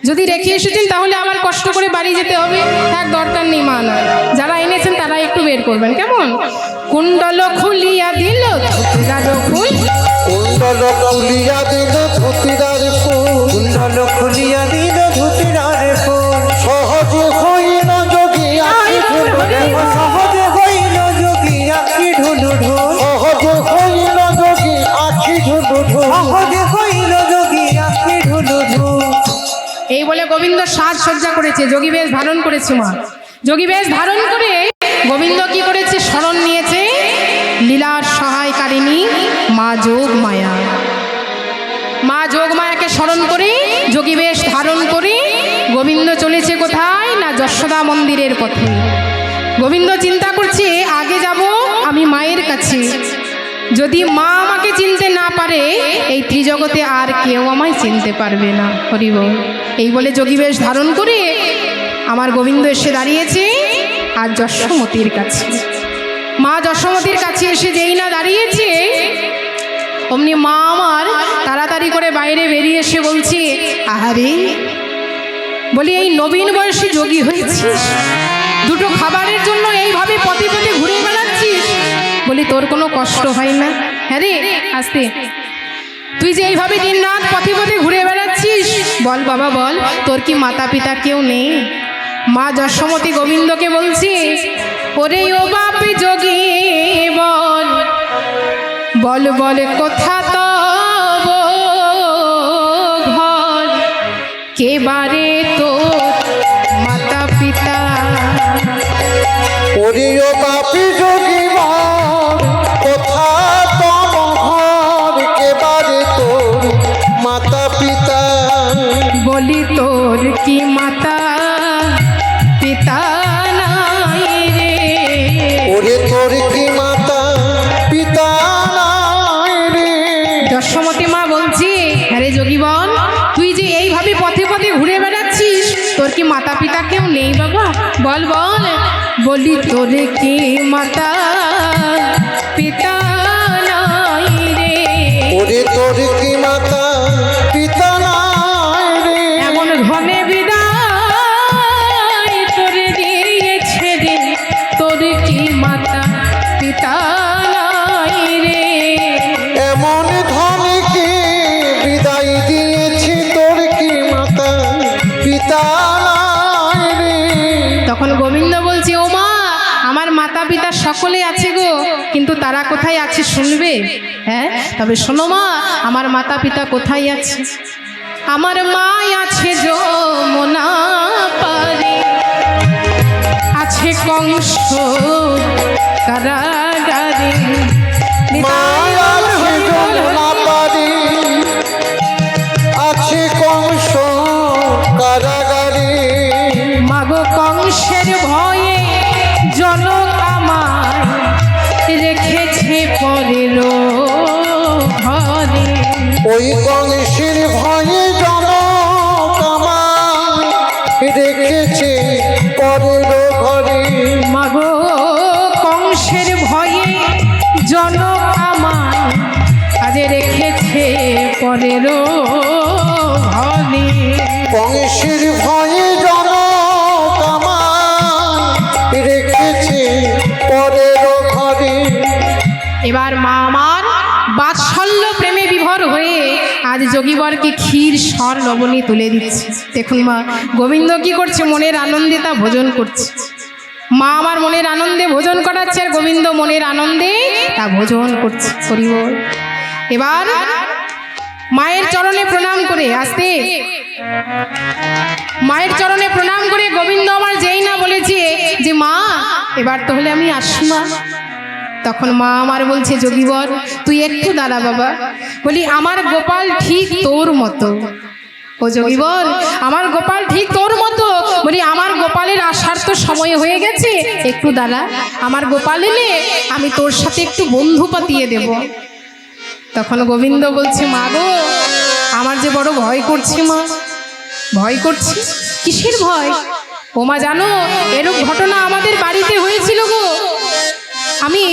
যদি রেখে এসেছেন তাহলে আবার কষ্ট করে বাড়ি যেতে হবে, এক দরকার নেই মা। নয়, যারা এনেছেন তারা একটু বের করবেন, কেমন? কুণ্ডল খুলিয়া দিল ধুতিরার ফুল, কুণ্ডল খুলিয়া দিল ধুতিরার ফুল, কুণ্ডল খুলিয়া দিল ধুতিরার ফুল, সহজে হইল যোগী আখি ঢুলু ঢুল, সহজে হইল যোগী আখি ঢুলু ঢুল, সহজে হইল যোগী আখি ঢুলু ঢুল। সহজে হইল যোগী আখি ঢুলু ঢুল। এই বলে গোবিন্দ সাজসজ্জা করেছে, যোগী বেশ ধারণ করেছে মা। যোগী বেশ ধারণ করে গোবিন্দ কি করেছে, শরণ নিয়েছে লীলার সহায়কারিণী মা যোগমায়া। মা যোগমায়াকে স্মরণ করে যোগী বেশ ধারণ করে গোবিন্দ চলেছে কোথায় না, যশোদা মন্দিরের পথে। গোবিন্দ চিন্তা করছে, আগে যাব আমি মায়ের কাছে, যদি মা আমাকে চিনতে না পারে এই ত্রিজগতে আর কেউ আমায় চিনতে পারবে না। হরি বল। এই বলে যোগী বেশ ধারণ করে আমার গোবিন্দ এসে দাঁড়িয়েছে আর যশোমতীর কাছে। মা যশোমতীর কাছে এসে যেই না দাঁড়িয়েছে, অমনি মা আমার তাড়াতাড়ি করে বাইরে বেরিয়ে এসে বলছে, আহারে, বলি এই নবীন বয়সে যোগী হয়েছিস, দুটো খাবারের জন্য এইভাবে পথে পথে ঘুরে বেড়াচ্ছিস, বলি তোর কোনো কষ্ট হয় না? হ্যাঁ রে, আস্তে, তুই যে এইভাবে দিন রাত পথে পথে ঘুরে বেড়াচ্ছিস, বল বাবা বল, তোর কি মাতা পিতা কেউ নেই? মা যশোমতী গোবিন্দকে বলছি, ওরে ও বাপে যোগী বল, বল বল কোথা তব ঘর, কে বারে তোর মাতা পিতা? ওরে ও বাপি যোগী বল, কোথা তব ঘর, কেবারে তোর মাতা পিতা? বলি তোর কি মাতা পিতা নাই রে? ওরে তোর কি মাতা পিতা নাই রে? যশোমতী মা বলছি, আরে যোগীবন, তুই যে এইভাবে পথে পথে ঘুরে বেড়াচ্ছিস, তোর কি মাতা পিতা কেউ নেই বাবা? বল বল। বলি তোর কি মাতা পিতা নাই রে? ওরে তোর কি মাতা পিতা নাই রে? এমন ঘনে বিদায় তোরে দিয়েছে রে, তোর কি মাতা পিতা নাই রে? এমন ধনকে বিদায় দিয়েছি, তোর কি মাতা পিতা নাই রে? তখন গোবিন্দ বলছে, ও মা, আমার মাতা পিতা সকলে আছে গো, কিন্তু তারা কোথায় আছে শুনবে? হ্যাঁ, তবে শোনো মা, আমার মাতা পিতা কোথায় আছে? আমার মা আছে যমুনা পারে, আছে কংস কারাগারে, মায়া আছে যমুনা পারে, আছে কংস কারাগারে। মাগো কংসের ভয়ে জনক আমায় রেখেছে পরের ঘরে। ওই কংসের ভয়ে জনক আমায় রেখেছে পরের ঘরে। মাগো কংসের ভয়ে জনক আমায় আজ রেখেছে পরের ঘরে। কংসের ভয়ে জনক এবার মা আমার বাৎসল্য প্রেমে বিভোর হয়ে আজ যোগীবরকে ক্ষীর সর লবণী তুলে দিচ্ছে। দেখুন মা, গোবিন্দ কি করছে? মনের আনন্দে তা ভোজন করছে। মা আমার মনের আনন্দে ভোজন করাচ্ছে, আর গোবিন্দ মনের আনন্দে তা ভোজন করছে। হরি বল। এবার মায়ের চরণে প্রণাম করে আসতে, মায়ের চরণে প্রণাম করে গোবিন্দ আমার যেই না বলেছে যে মা এবার তাহলে আমি আসি মা, তখন মা আমার বলছে যোগীবর তুই একটু দাঁড়া বাবা। বলি আমার গোপাল ঠিক তোর মতো। ও যোগীবর, আমার গোপাল ঠিক তোর মতো? বলি আমার গোপালের আসার তো সময় হয়ে গেছে, একটু দাঁড়া, আমার গোপাল এলে আমি তোর সাথে একটু বন্ধু পাতিয়ে দেব। তখন গোবিন্দ বলছে মা গো, আমার যে বড় ভয় করছে মা। ভয় করছে? কিসের ভয়? ও মা জানো, এরূপ ঘটনা আমাদের বাড়িতে হয়েছিল গো। আমি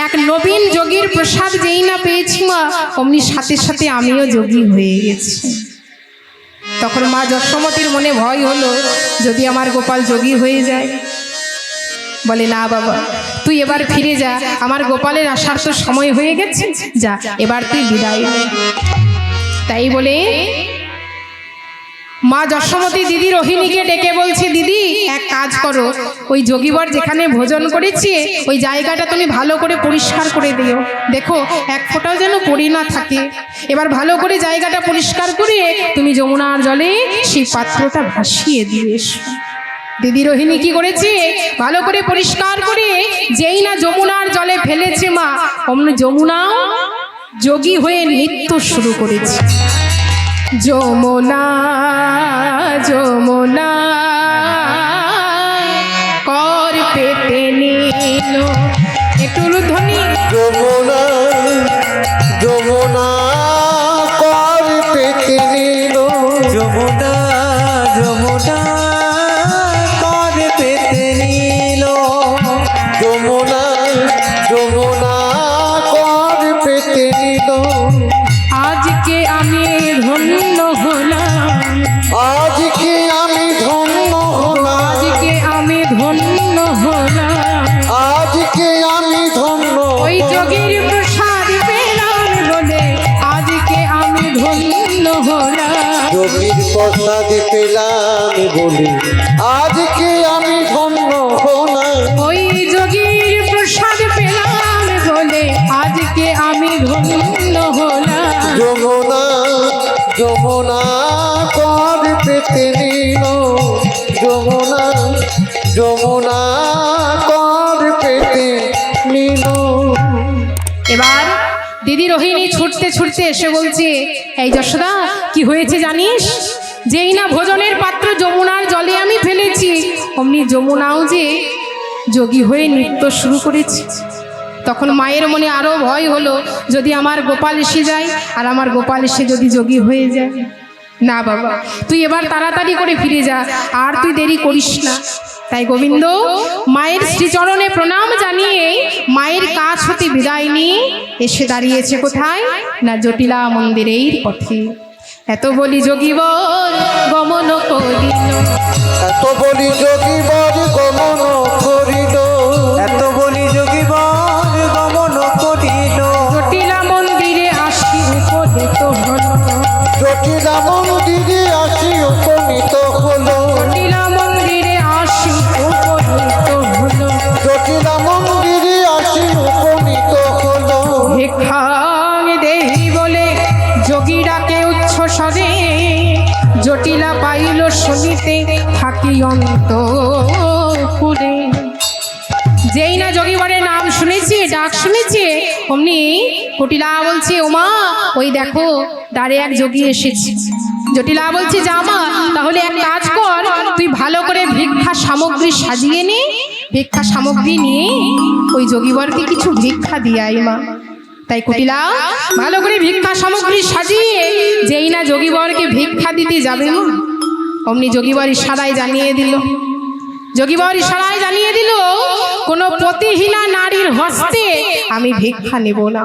এক নবীন যোগীর প্রসাদ যেই না পেয়েছি মা, অমনি সাথে সাথে আমিও যোগী হয়ে গেছি। তখন মা যশোমতীর মনে ভয় হলো, যদি আমার গোপাল যোগী হয়ে যায়। বলে না বাবা, তুই এবার ফিরে যা, আমার গোপালের আসার তো সময় হয়ে গেছে, যা এবার তুই বিদায় নে। তাই বলে মা যশোমতী দিদি রোহিণীকে ডেকে বলছে, দিদি এক কাজ করো, ওই যোগীবর যেখানে ভোজন করেছে ওই জায়গাটা তুমি ভালো করে পরিষ্কার করে দিও, দেখো এক ফোঁটাও যেন পড়ে না থাকে। এবার ভালো করে জায়গাটা পরিষ্কার করে তুমি যমুনার জলে সেই পাত্রটা ভাসিয়ে দিয়ে এসো। দিদি রোহিণী কি করেছে? ভালো করে পরিষ্কার করে যেই না যমুনার জলে ফেলেছে মা, অমনি যমুনা যোগী হয়ে নৃত্য শুরু করেছে। যমুনা যমুনা কর পেতে নিল, একটু ধ্বনি। যমুনা যমুনা কর পেতে নিল, যমুনা যমুনা কর পেতে নিল, যমুনা যমুনা কর পেতে নিল। আজকে আমি ধন্য হলাম, আজকে আমি ধন্য হলাম, আজকে আমি ধন্য হলাম, আজকে আমি ধন্য ওই যোগীর প্রসাদ পেলাম বলে আজকে আমি ধন্য হলাম। যোগীর প্রসাদ পেলাম বলে আজকে আমি ধন্য হলাম, ওই যোগীর প্রসাদ পেলাম বলে আজকে আমি ধন্য হলাম। যমুনা যমুনা কর পেতে নিল, যমুনা যমুনা কর পেতে নিল। এবার দিদি রোহিণী ছুটতে ছুটতে এসে বলছে, এই যশোদা কি হয়েছে জানিস? যেই না ভোজনের পাত্র যমুনার জলে আমি ফেলেছি, অমনি যমুনাও যে যোগী হয়ে নৃত্য শুরু করেছে। তখন মায়ের মনে আরো ভয় হলো, যদি আমার গোপাল এসে যায়, আর আমার গোপাল এসে যদি যোগী হয়ে যায়। না বাবা, তুই এবার তাড়াতাড়ি করে ফিরে যা, আর তুই দেরি করিস না। তাই গোবিন্দ মায়ের শ্রীচরণে প্রণাম জানিয়ে মায়ের কাছ হতে বিদায় নিয়ে এসে দাঁড়িয়েছে কোথায় না জটিলা মন্দিরের পথে। এত বলি যোগীবর গমন করিল, এত বলি যোগীবর গমন করিল, এত বলি যোগীবর গমন করিল, জটিলা মন্দিরে আসি উপনীত হল, জটিলা মন্দিরে আসি উপনীত হলো, জটিলা মন্দিরে আসি উপনীত হল, জটিলা মন্দিরে আসি উপনীত হলো। ভিক্ষাং দেহি বলে যোগীরাকে উচ্চ স্বরে, জটিলা পাইল শুনিতে থাকি অন্তঃপুরে। যেই না যোগীবরের নাম শুনেছে, ডাক শুনেছে, অমনি জটিলা বলছে, ওমা ওই দেখো দ্বারে এক যোগী এসেছে। জটিলা বলছে, যা মা, তাহলে এক কাজ কর, তুই ভালো করে ভিক্ষা সামগ্রী সাজিয়ে নে, ভিক্ষা সামগ্রী নিয়ে ওই যোগীবরকে কিছু ভিক্ষা দিয়ে আয় মা। তাই কুটিলা ভালো করে ভিক্ষা সামগ্রী সাজিয়ে যেই না যোগীবরকে ভিক্ষা দিতে যাবে মা, অমনি যোগীবর ইশারায় জানিয়ে দিল, যোগীবর ইশারায় জানিয়ে দিল, কোনো পতিহীনা নারীর হস্তে আমি ভিক্ষা নেব না।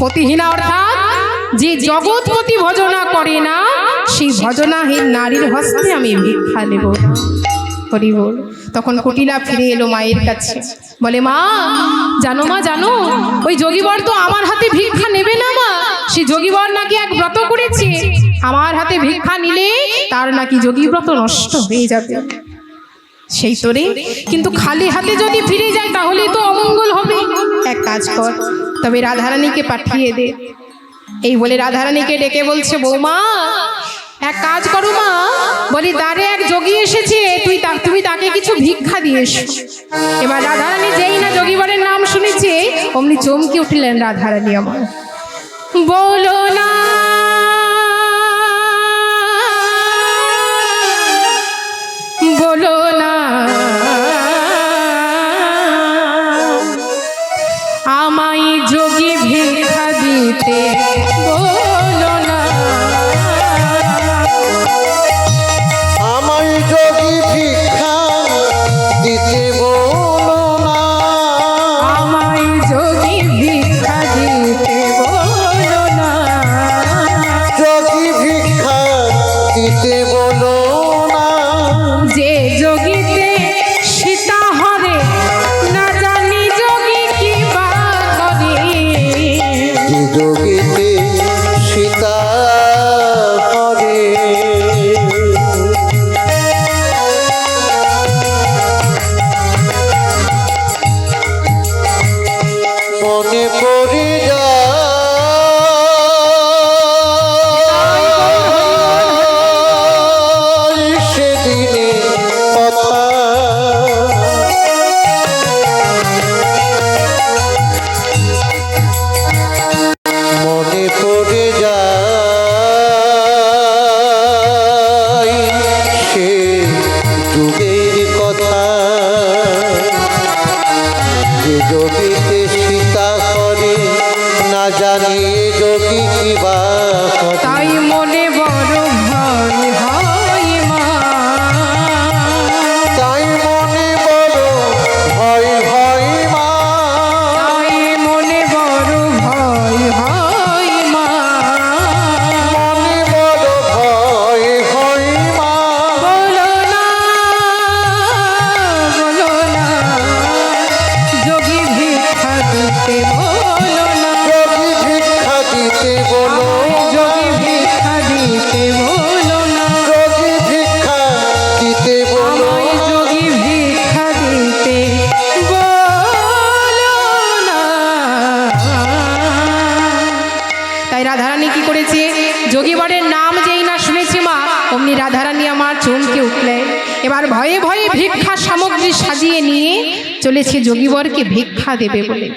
পতিহীনা অর্থাৎ যে জগৎপতি ভজনা করে না, সেই ভজনাহীন নারীর হস্তে আমি ভিক্ষা নেব না। হরি বল। তখন কুটিলা ফিরে এলো মায়ের কাছে, বলে মা জানো ওই যোগীবর তো আমার হাতে ভিক্ষা নেবে না মা, সে যোগীবর নাকি এক ব্রত করেছে, আমার হাতে ভিক্ষা নিলে তার নাকি যোগী ব্রত নষ্ট হয়ে যাবে। সেই তোরে কিন্তু খালি হাতে যদি ফিরে যায় তাহলে তো অমঙ্গল হবে, এক কাজ কর তবে রাধারানীকে পাঠিয়ে দে। এই বলে রাধারানীকে ডেকে বলছে বৌমা এক কাজ করো মা, বলি দ্বারে এক যোগী এসেছে, তুমি তাকে কিছু ভিক্ষা দিয়ে এসো। এবার রাধারানী যেই না যোগীবরের নাম শুনেছে অমনি চমকে উঠলেন রাধারানী আমার, বলো না বলো না আমায় যোগী ভিক্ষা দিতে বলো না, আমায় যোগী ভিক্ষা দিতে বলো না, আমায় যোগী ভিক্ষা দিতে বলো না, যোগী ভিক্ষা দিতে বলো না, যে যোগীতে সীতা হরে না জানি যোগী কি বা করে, যে যোগীতে সীতা হরে। মনে পড়ে যায় সেদিনের কথা, মনে পড়ে যায় সে যুগের কথা, যে যোগীতে সীতা করে না জানি যোগী কি বা করে। তাই মনে বড় ভয় হয় মা, তাই মনে বড় ভয় হয় মা, তাই মনে বড় ভয় হয় মা, মনে বড় ভয় হয় মা, বলো না যোগী ভিক্ষা দিতে বলো না, যোগী ভিক্ষা দিতে বলো না, যোগী ভিক্ষা দিতে বলো না, যোগী ভিক্ষা দিতে বলো আমায় না। যোগী ভিক্ষা দিতে বলো না। তাই রাধারানী কি করেছে, যোগীবরের নাম যেই না শুনেছে মা অমনি রাধারানী আমার চমকে উঠলে, এবার ভয়ে ভয়ে ভিক্ষা সামগ্রী সাজিয়ে নিয়ে চলেছে যোগীবরকে ভিক্ষা দেবে বলে।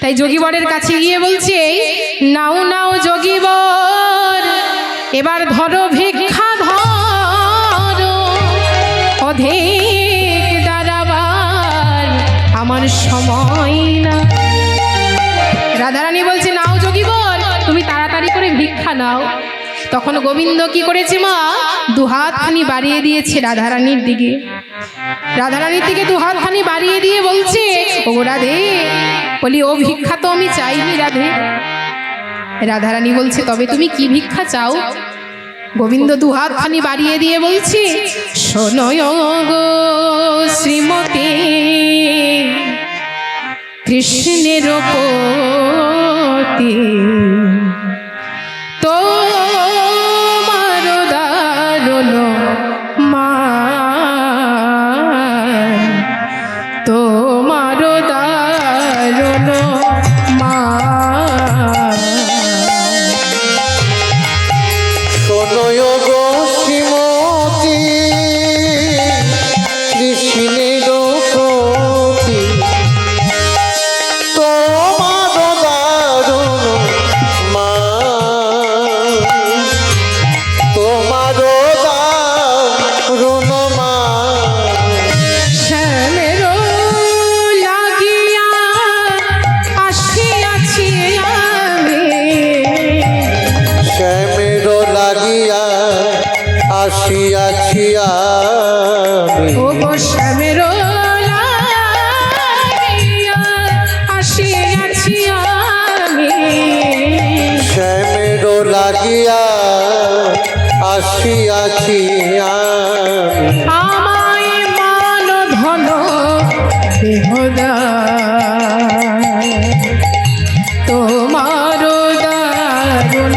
তাই যোগীবরের কাছে গিয়ে বলছে নাও নাও যোগীবর এবার ধরো ভিক্ষা ধরো, অধিক দাঁড়াবার আমার সময় না। রাধারানী বলছে নাও যোগীবর তুমি তাড়াতাড়ি করে ভিক্ষা নাও। তখন গোবিন্দ কি করেছে মা, দুহাতখানি বাড়িয়ে দিয়েছে রাধারানীর দিকে, রাধারানীর দিকে দুহাতখানি বাড়িয়ে দিয়ে বলছে ও রাধে, বলি ও ভিক্ষা তো আমি চাইনি রাধে। রাধারানী বলছে তবে তুমি কি ভিক্ষা চাও? গোবিন্দ দুহাতখানি বাড়িয়ে দিয়ে বলছে শোনয় গো শ্রীমতী কৃষ্ণের পতি, তোমার দারুণ মান, তোমার দারুণ মান। শোনয় গো শ্রীমতী কৃষ্ণের প্রতি, তোমার দারুণ মান, তোমার দারুণ মান। শ্যামের লাগিয়া আসিয়াছি আমি, শ্যামের লাগিয়া আসিয়াছি আমি, ও গো শ্যামের লাগিয়া আসিয়াছি আমি, শ্যামের লাগিয়া আসিয়াছি আমি। আমায় মা দেহদা তোমার দারুণ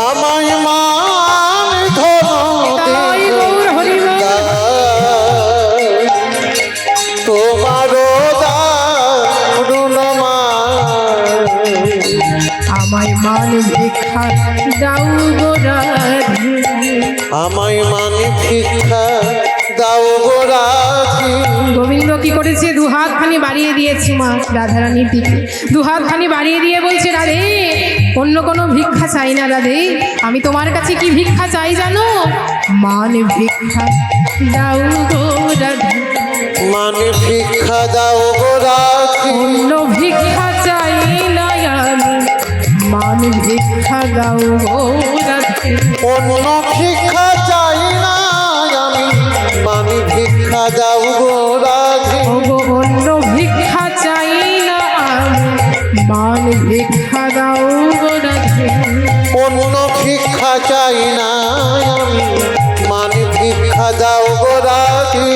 আমায় মান ধরো তাই গৌর হরিবল তোমার দারুণ মান আমায় মান ভিক্ষা দাও গো রাধে আমায় মান ভিক্ষা দাও গো রাধে গোবিন্দ কি করেছে দুহাত খানি বাড়িয়ে দিয়েছে মা রাধারানীর দিকে দুহাত খানি বাড়িয়ে দিয়ে বলছে রাধে অন্য কোনো ভিক্ষা চাই না রাধে আমি তোমার কাছে কি ভিক্ষা চাই জানো মান ভিক্ষা দাও গো রাধে মান ভিক্ষা দাও গো রাধে অন্য ভিক্ষা চাই না আমি মান ভিক্ষা দাও গো রাধে অন্য ভিক্ষা চাই না আমি মান ভিক্ষা দাও গো রাধে ওগো অন্য ভিক্ষা চাই না আমি মান ভিক্ষা দাও গো রাধে অন্য ভিক্ষা চাই না আমি মান ভিক্ষা দাও গো রাধে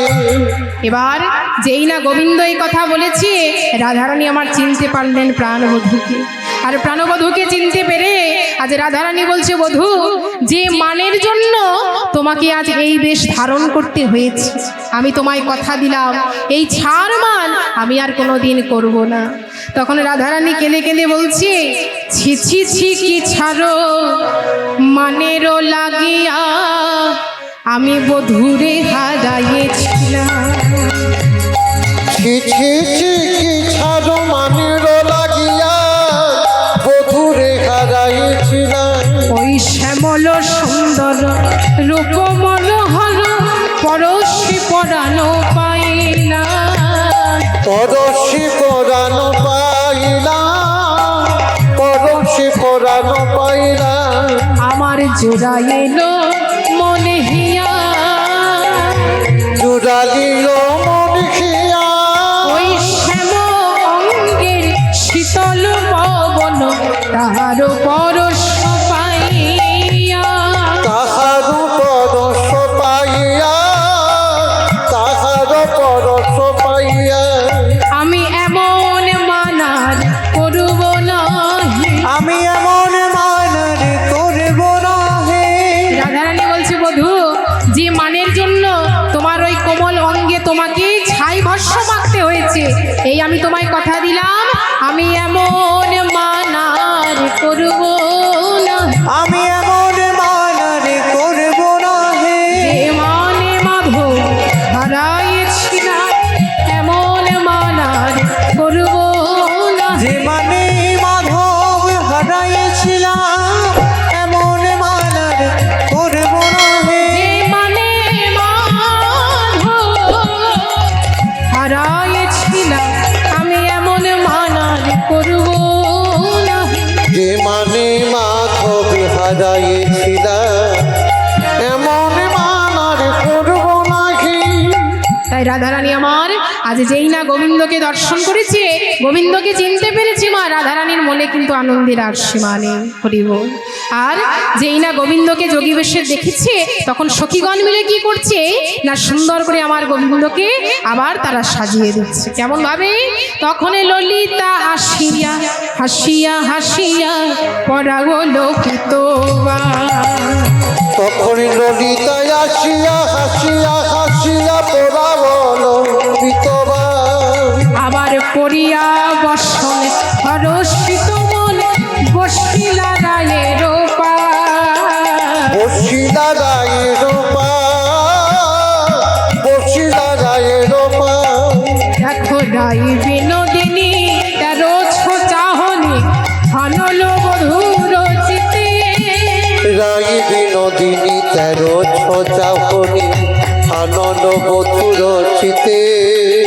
এবার যেই না গোবিন্দ এই কথা বলেছে রাধারানী আমার চিনতে পারলেন প্রাণবধূকে আর প্রাণবধূকে চিনতে পেরে আজ রাধারানী বলছে বধূ যে মানের জন্য তোমাকে আজ এই বেশ ধারণ করতে হয়েছে আমি তোমায় কথা দিলাম এই ছাড় মান আমি আর কোনোদিন করব না তখন রাধারানী কেঁদে কেঁদে বলছে ছি ছি ছি কি ছাড়ো মানেরও লাগিয়া আমি বধূরে হারাইছিলাম ছি ছি ছি কি ছাড়ো মানের লাগিয়া বধূরে হারাইছিলাম ওই শ্যামল সুন্দর রূপমল হল পরশি পরানো পাইলা পরশি পরানো পাইলাম পরশি পরানো পাইলাম আমার জোড়া এলো মনে হিয়া জুড়ালিল মন খিয়া ওই শ্যাম অঙ্গের শীতল পবন তাহার পরশ পাইয়া তাহার পরশ পাইয়া তাহার পরশ পাইয়া আমি এমন মানার করব নাহি আমি এমন মানার করব না হে রাধারানী বলছে বধূ যে মানের জন্য তোমার ওই কোমল অঙ্গে তোমাকে ছাই ভস্য মাখতে হয়েছে এই আমি তোমায় কথা দিলাম আমি এমন মানার করব না আমি এমন মানার করব না হে যে মানে মাধব হারাইছিলাম এমন মানার করব না যে মানে মাধব হারাইছিলাম এমন মানার করব না হে যে মানে মাধব হারাইছিলাম আমি এমন মানার করব না যে মানে মাধব হারাইছিলাম এমন মানার করব নাহি তাই রাধারানী আমার আজ যেই না গোবিন্দকে দর্শন করেছে গোবিন্দকে চিনতে পেরেছি মা রাধারানীর মনে কিন্তু আনন্দের আর সীমা নেই হরিব আর যেই না গোবিন্দকে যোগী বেশে দেখেছে তখন সখীগণ মিলে কি করছে না সুন্দর করে আমার গোবিন্দকে আবার তারা সাজিয়ে দিচ্ছে কেমন ভাবে তখন ললিতা আসিয়া হাসিয়া হাসিয়া পরাগল পিতবা তখন ললিতা আসিয়া হাসিয়া হাসিয়া পোড়া বলো বিতবা আবার পড়িয়া বসন হরষিত মনে বসিলা রায়ের পা বসিলা রায়ের পা বসিলা রায়ের পা দেখো রাই বিনোদিনী তেরো চাহনি হনল বধুর চিতে রাই বিনোদিনী 13 চাহনি আনন্দ বধুর চিতে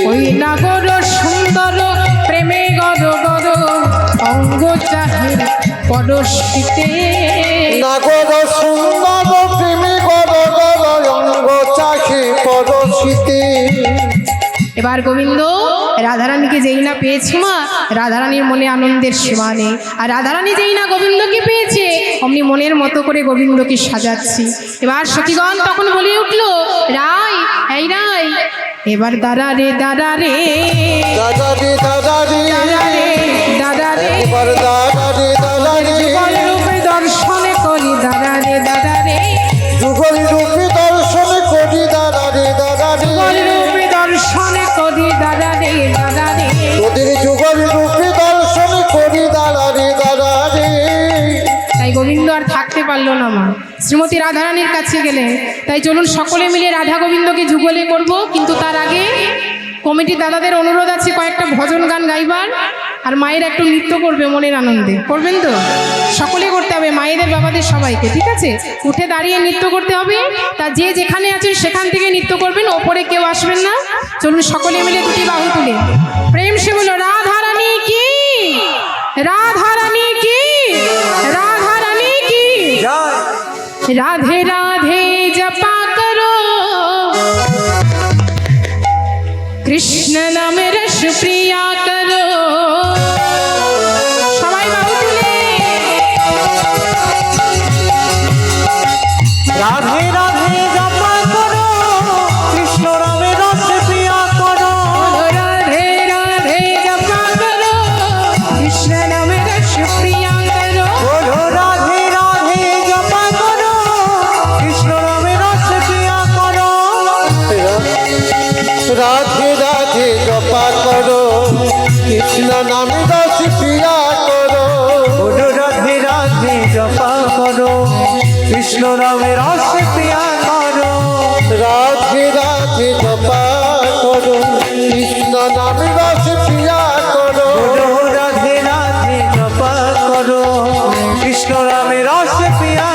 ওই নাগর সুন্দর প্রেমে গদ গদ অঙ্গ চাহে পরশিতে নাগর সুন্দর প্রেমী গর গর অঙ্গ চাহে পরশিতে এবার গোবিন্দ রাধারানীকে যেই না পেয়েছে মা রাধারানীর মনে আনন্দের সীমা নেই আর রাধারানী যেই না গোবিন্দকে পেয়েছে অমনি মনের মতো করে গোবিন্দকে সাজাচ্ছি এবার সখীগণ তখন বলে উঠল রাই এই রাই এবার দাঁড়া রে দাঁড়া রে দাদা রে দাদা রে দাঁড়া রে দাঁড়া রে একবার দাদা রে দাদা রে যুগল রূপে দর্শনে করি দাঁড়া রে দাঁড়া রে যুগল রূপে দর্শন করি দাদা রে দাদা রে যুগল রূপে দর্শনে করি দাঁড়া রে দাঁড়া রে তোদের যুগল রূপে দর্শন করি দাদা রে দাদা রে তাই গোবিন্দ আর থাকতে পারলো না মা, শ্রীমতী রাধারানীর কাছে গেলেন। তাই চলুন সকলে মিলে রাধা গোবিন্দকে যুগলে করব, কিন্তু তার আগে কমিটি দাদাদের অনুরোধ আছে কয়েকটা ভজন গান গাইবার, আর মায়ের একটু নৃত্য করবে মনের আনন্দে। করবেন তো? সকলে করতে হবে, মায়েদের বাবাদের সবাইকে, ঠিক আছে? উঠে দাঁড়িয়ে নৃত্য করতে হবে। তা যে যেখানে আছেন সেখান থেকে নৃত্য করবেন, ওপরে কেউ আসবেন না। চলুন সকলে মিলে দুটি বাহু তুলে প্রেম সে বলো রাধারানী কি, রাধারানী কি, রাধারানী কি। জয় राधे राधे जपा करो, कृष्ण नाम रस प्रिया करो। सबाई बाहु तुले রাধে রাধে জপা করো, কৃষ্ণ রামের রস প্রিয়া করো। राधे राधे जपा करो, कृष्ण नाम रस प्रिया करो। বলো রাধে রাধে জপা করো, কৃষ্ণ রামের রস প্রিয়া করো। রাধে রাধে জপা করো কৃষ্ণ নামে রস পিয়া করো বলো রাধে রাধে জপা করো, কৃষ্ণ রামের রস প্রিয়া করো। রাধে রাধে জপা করো কৃষ্ণ নামে রস পিয়া করো বলো রাধে রাধে জপা করো, কৃষ্ণ রামের রস প্রিয়া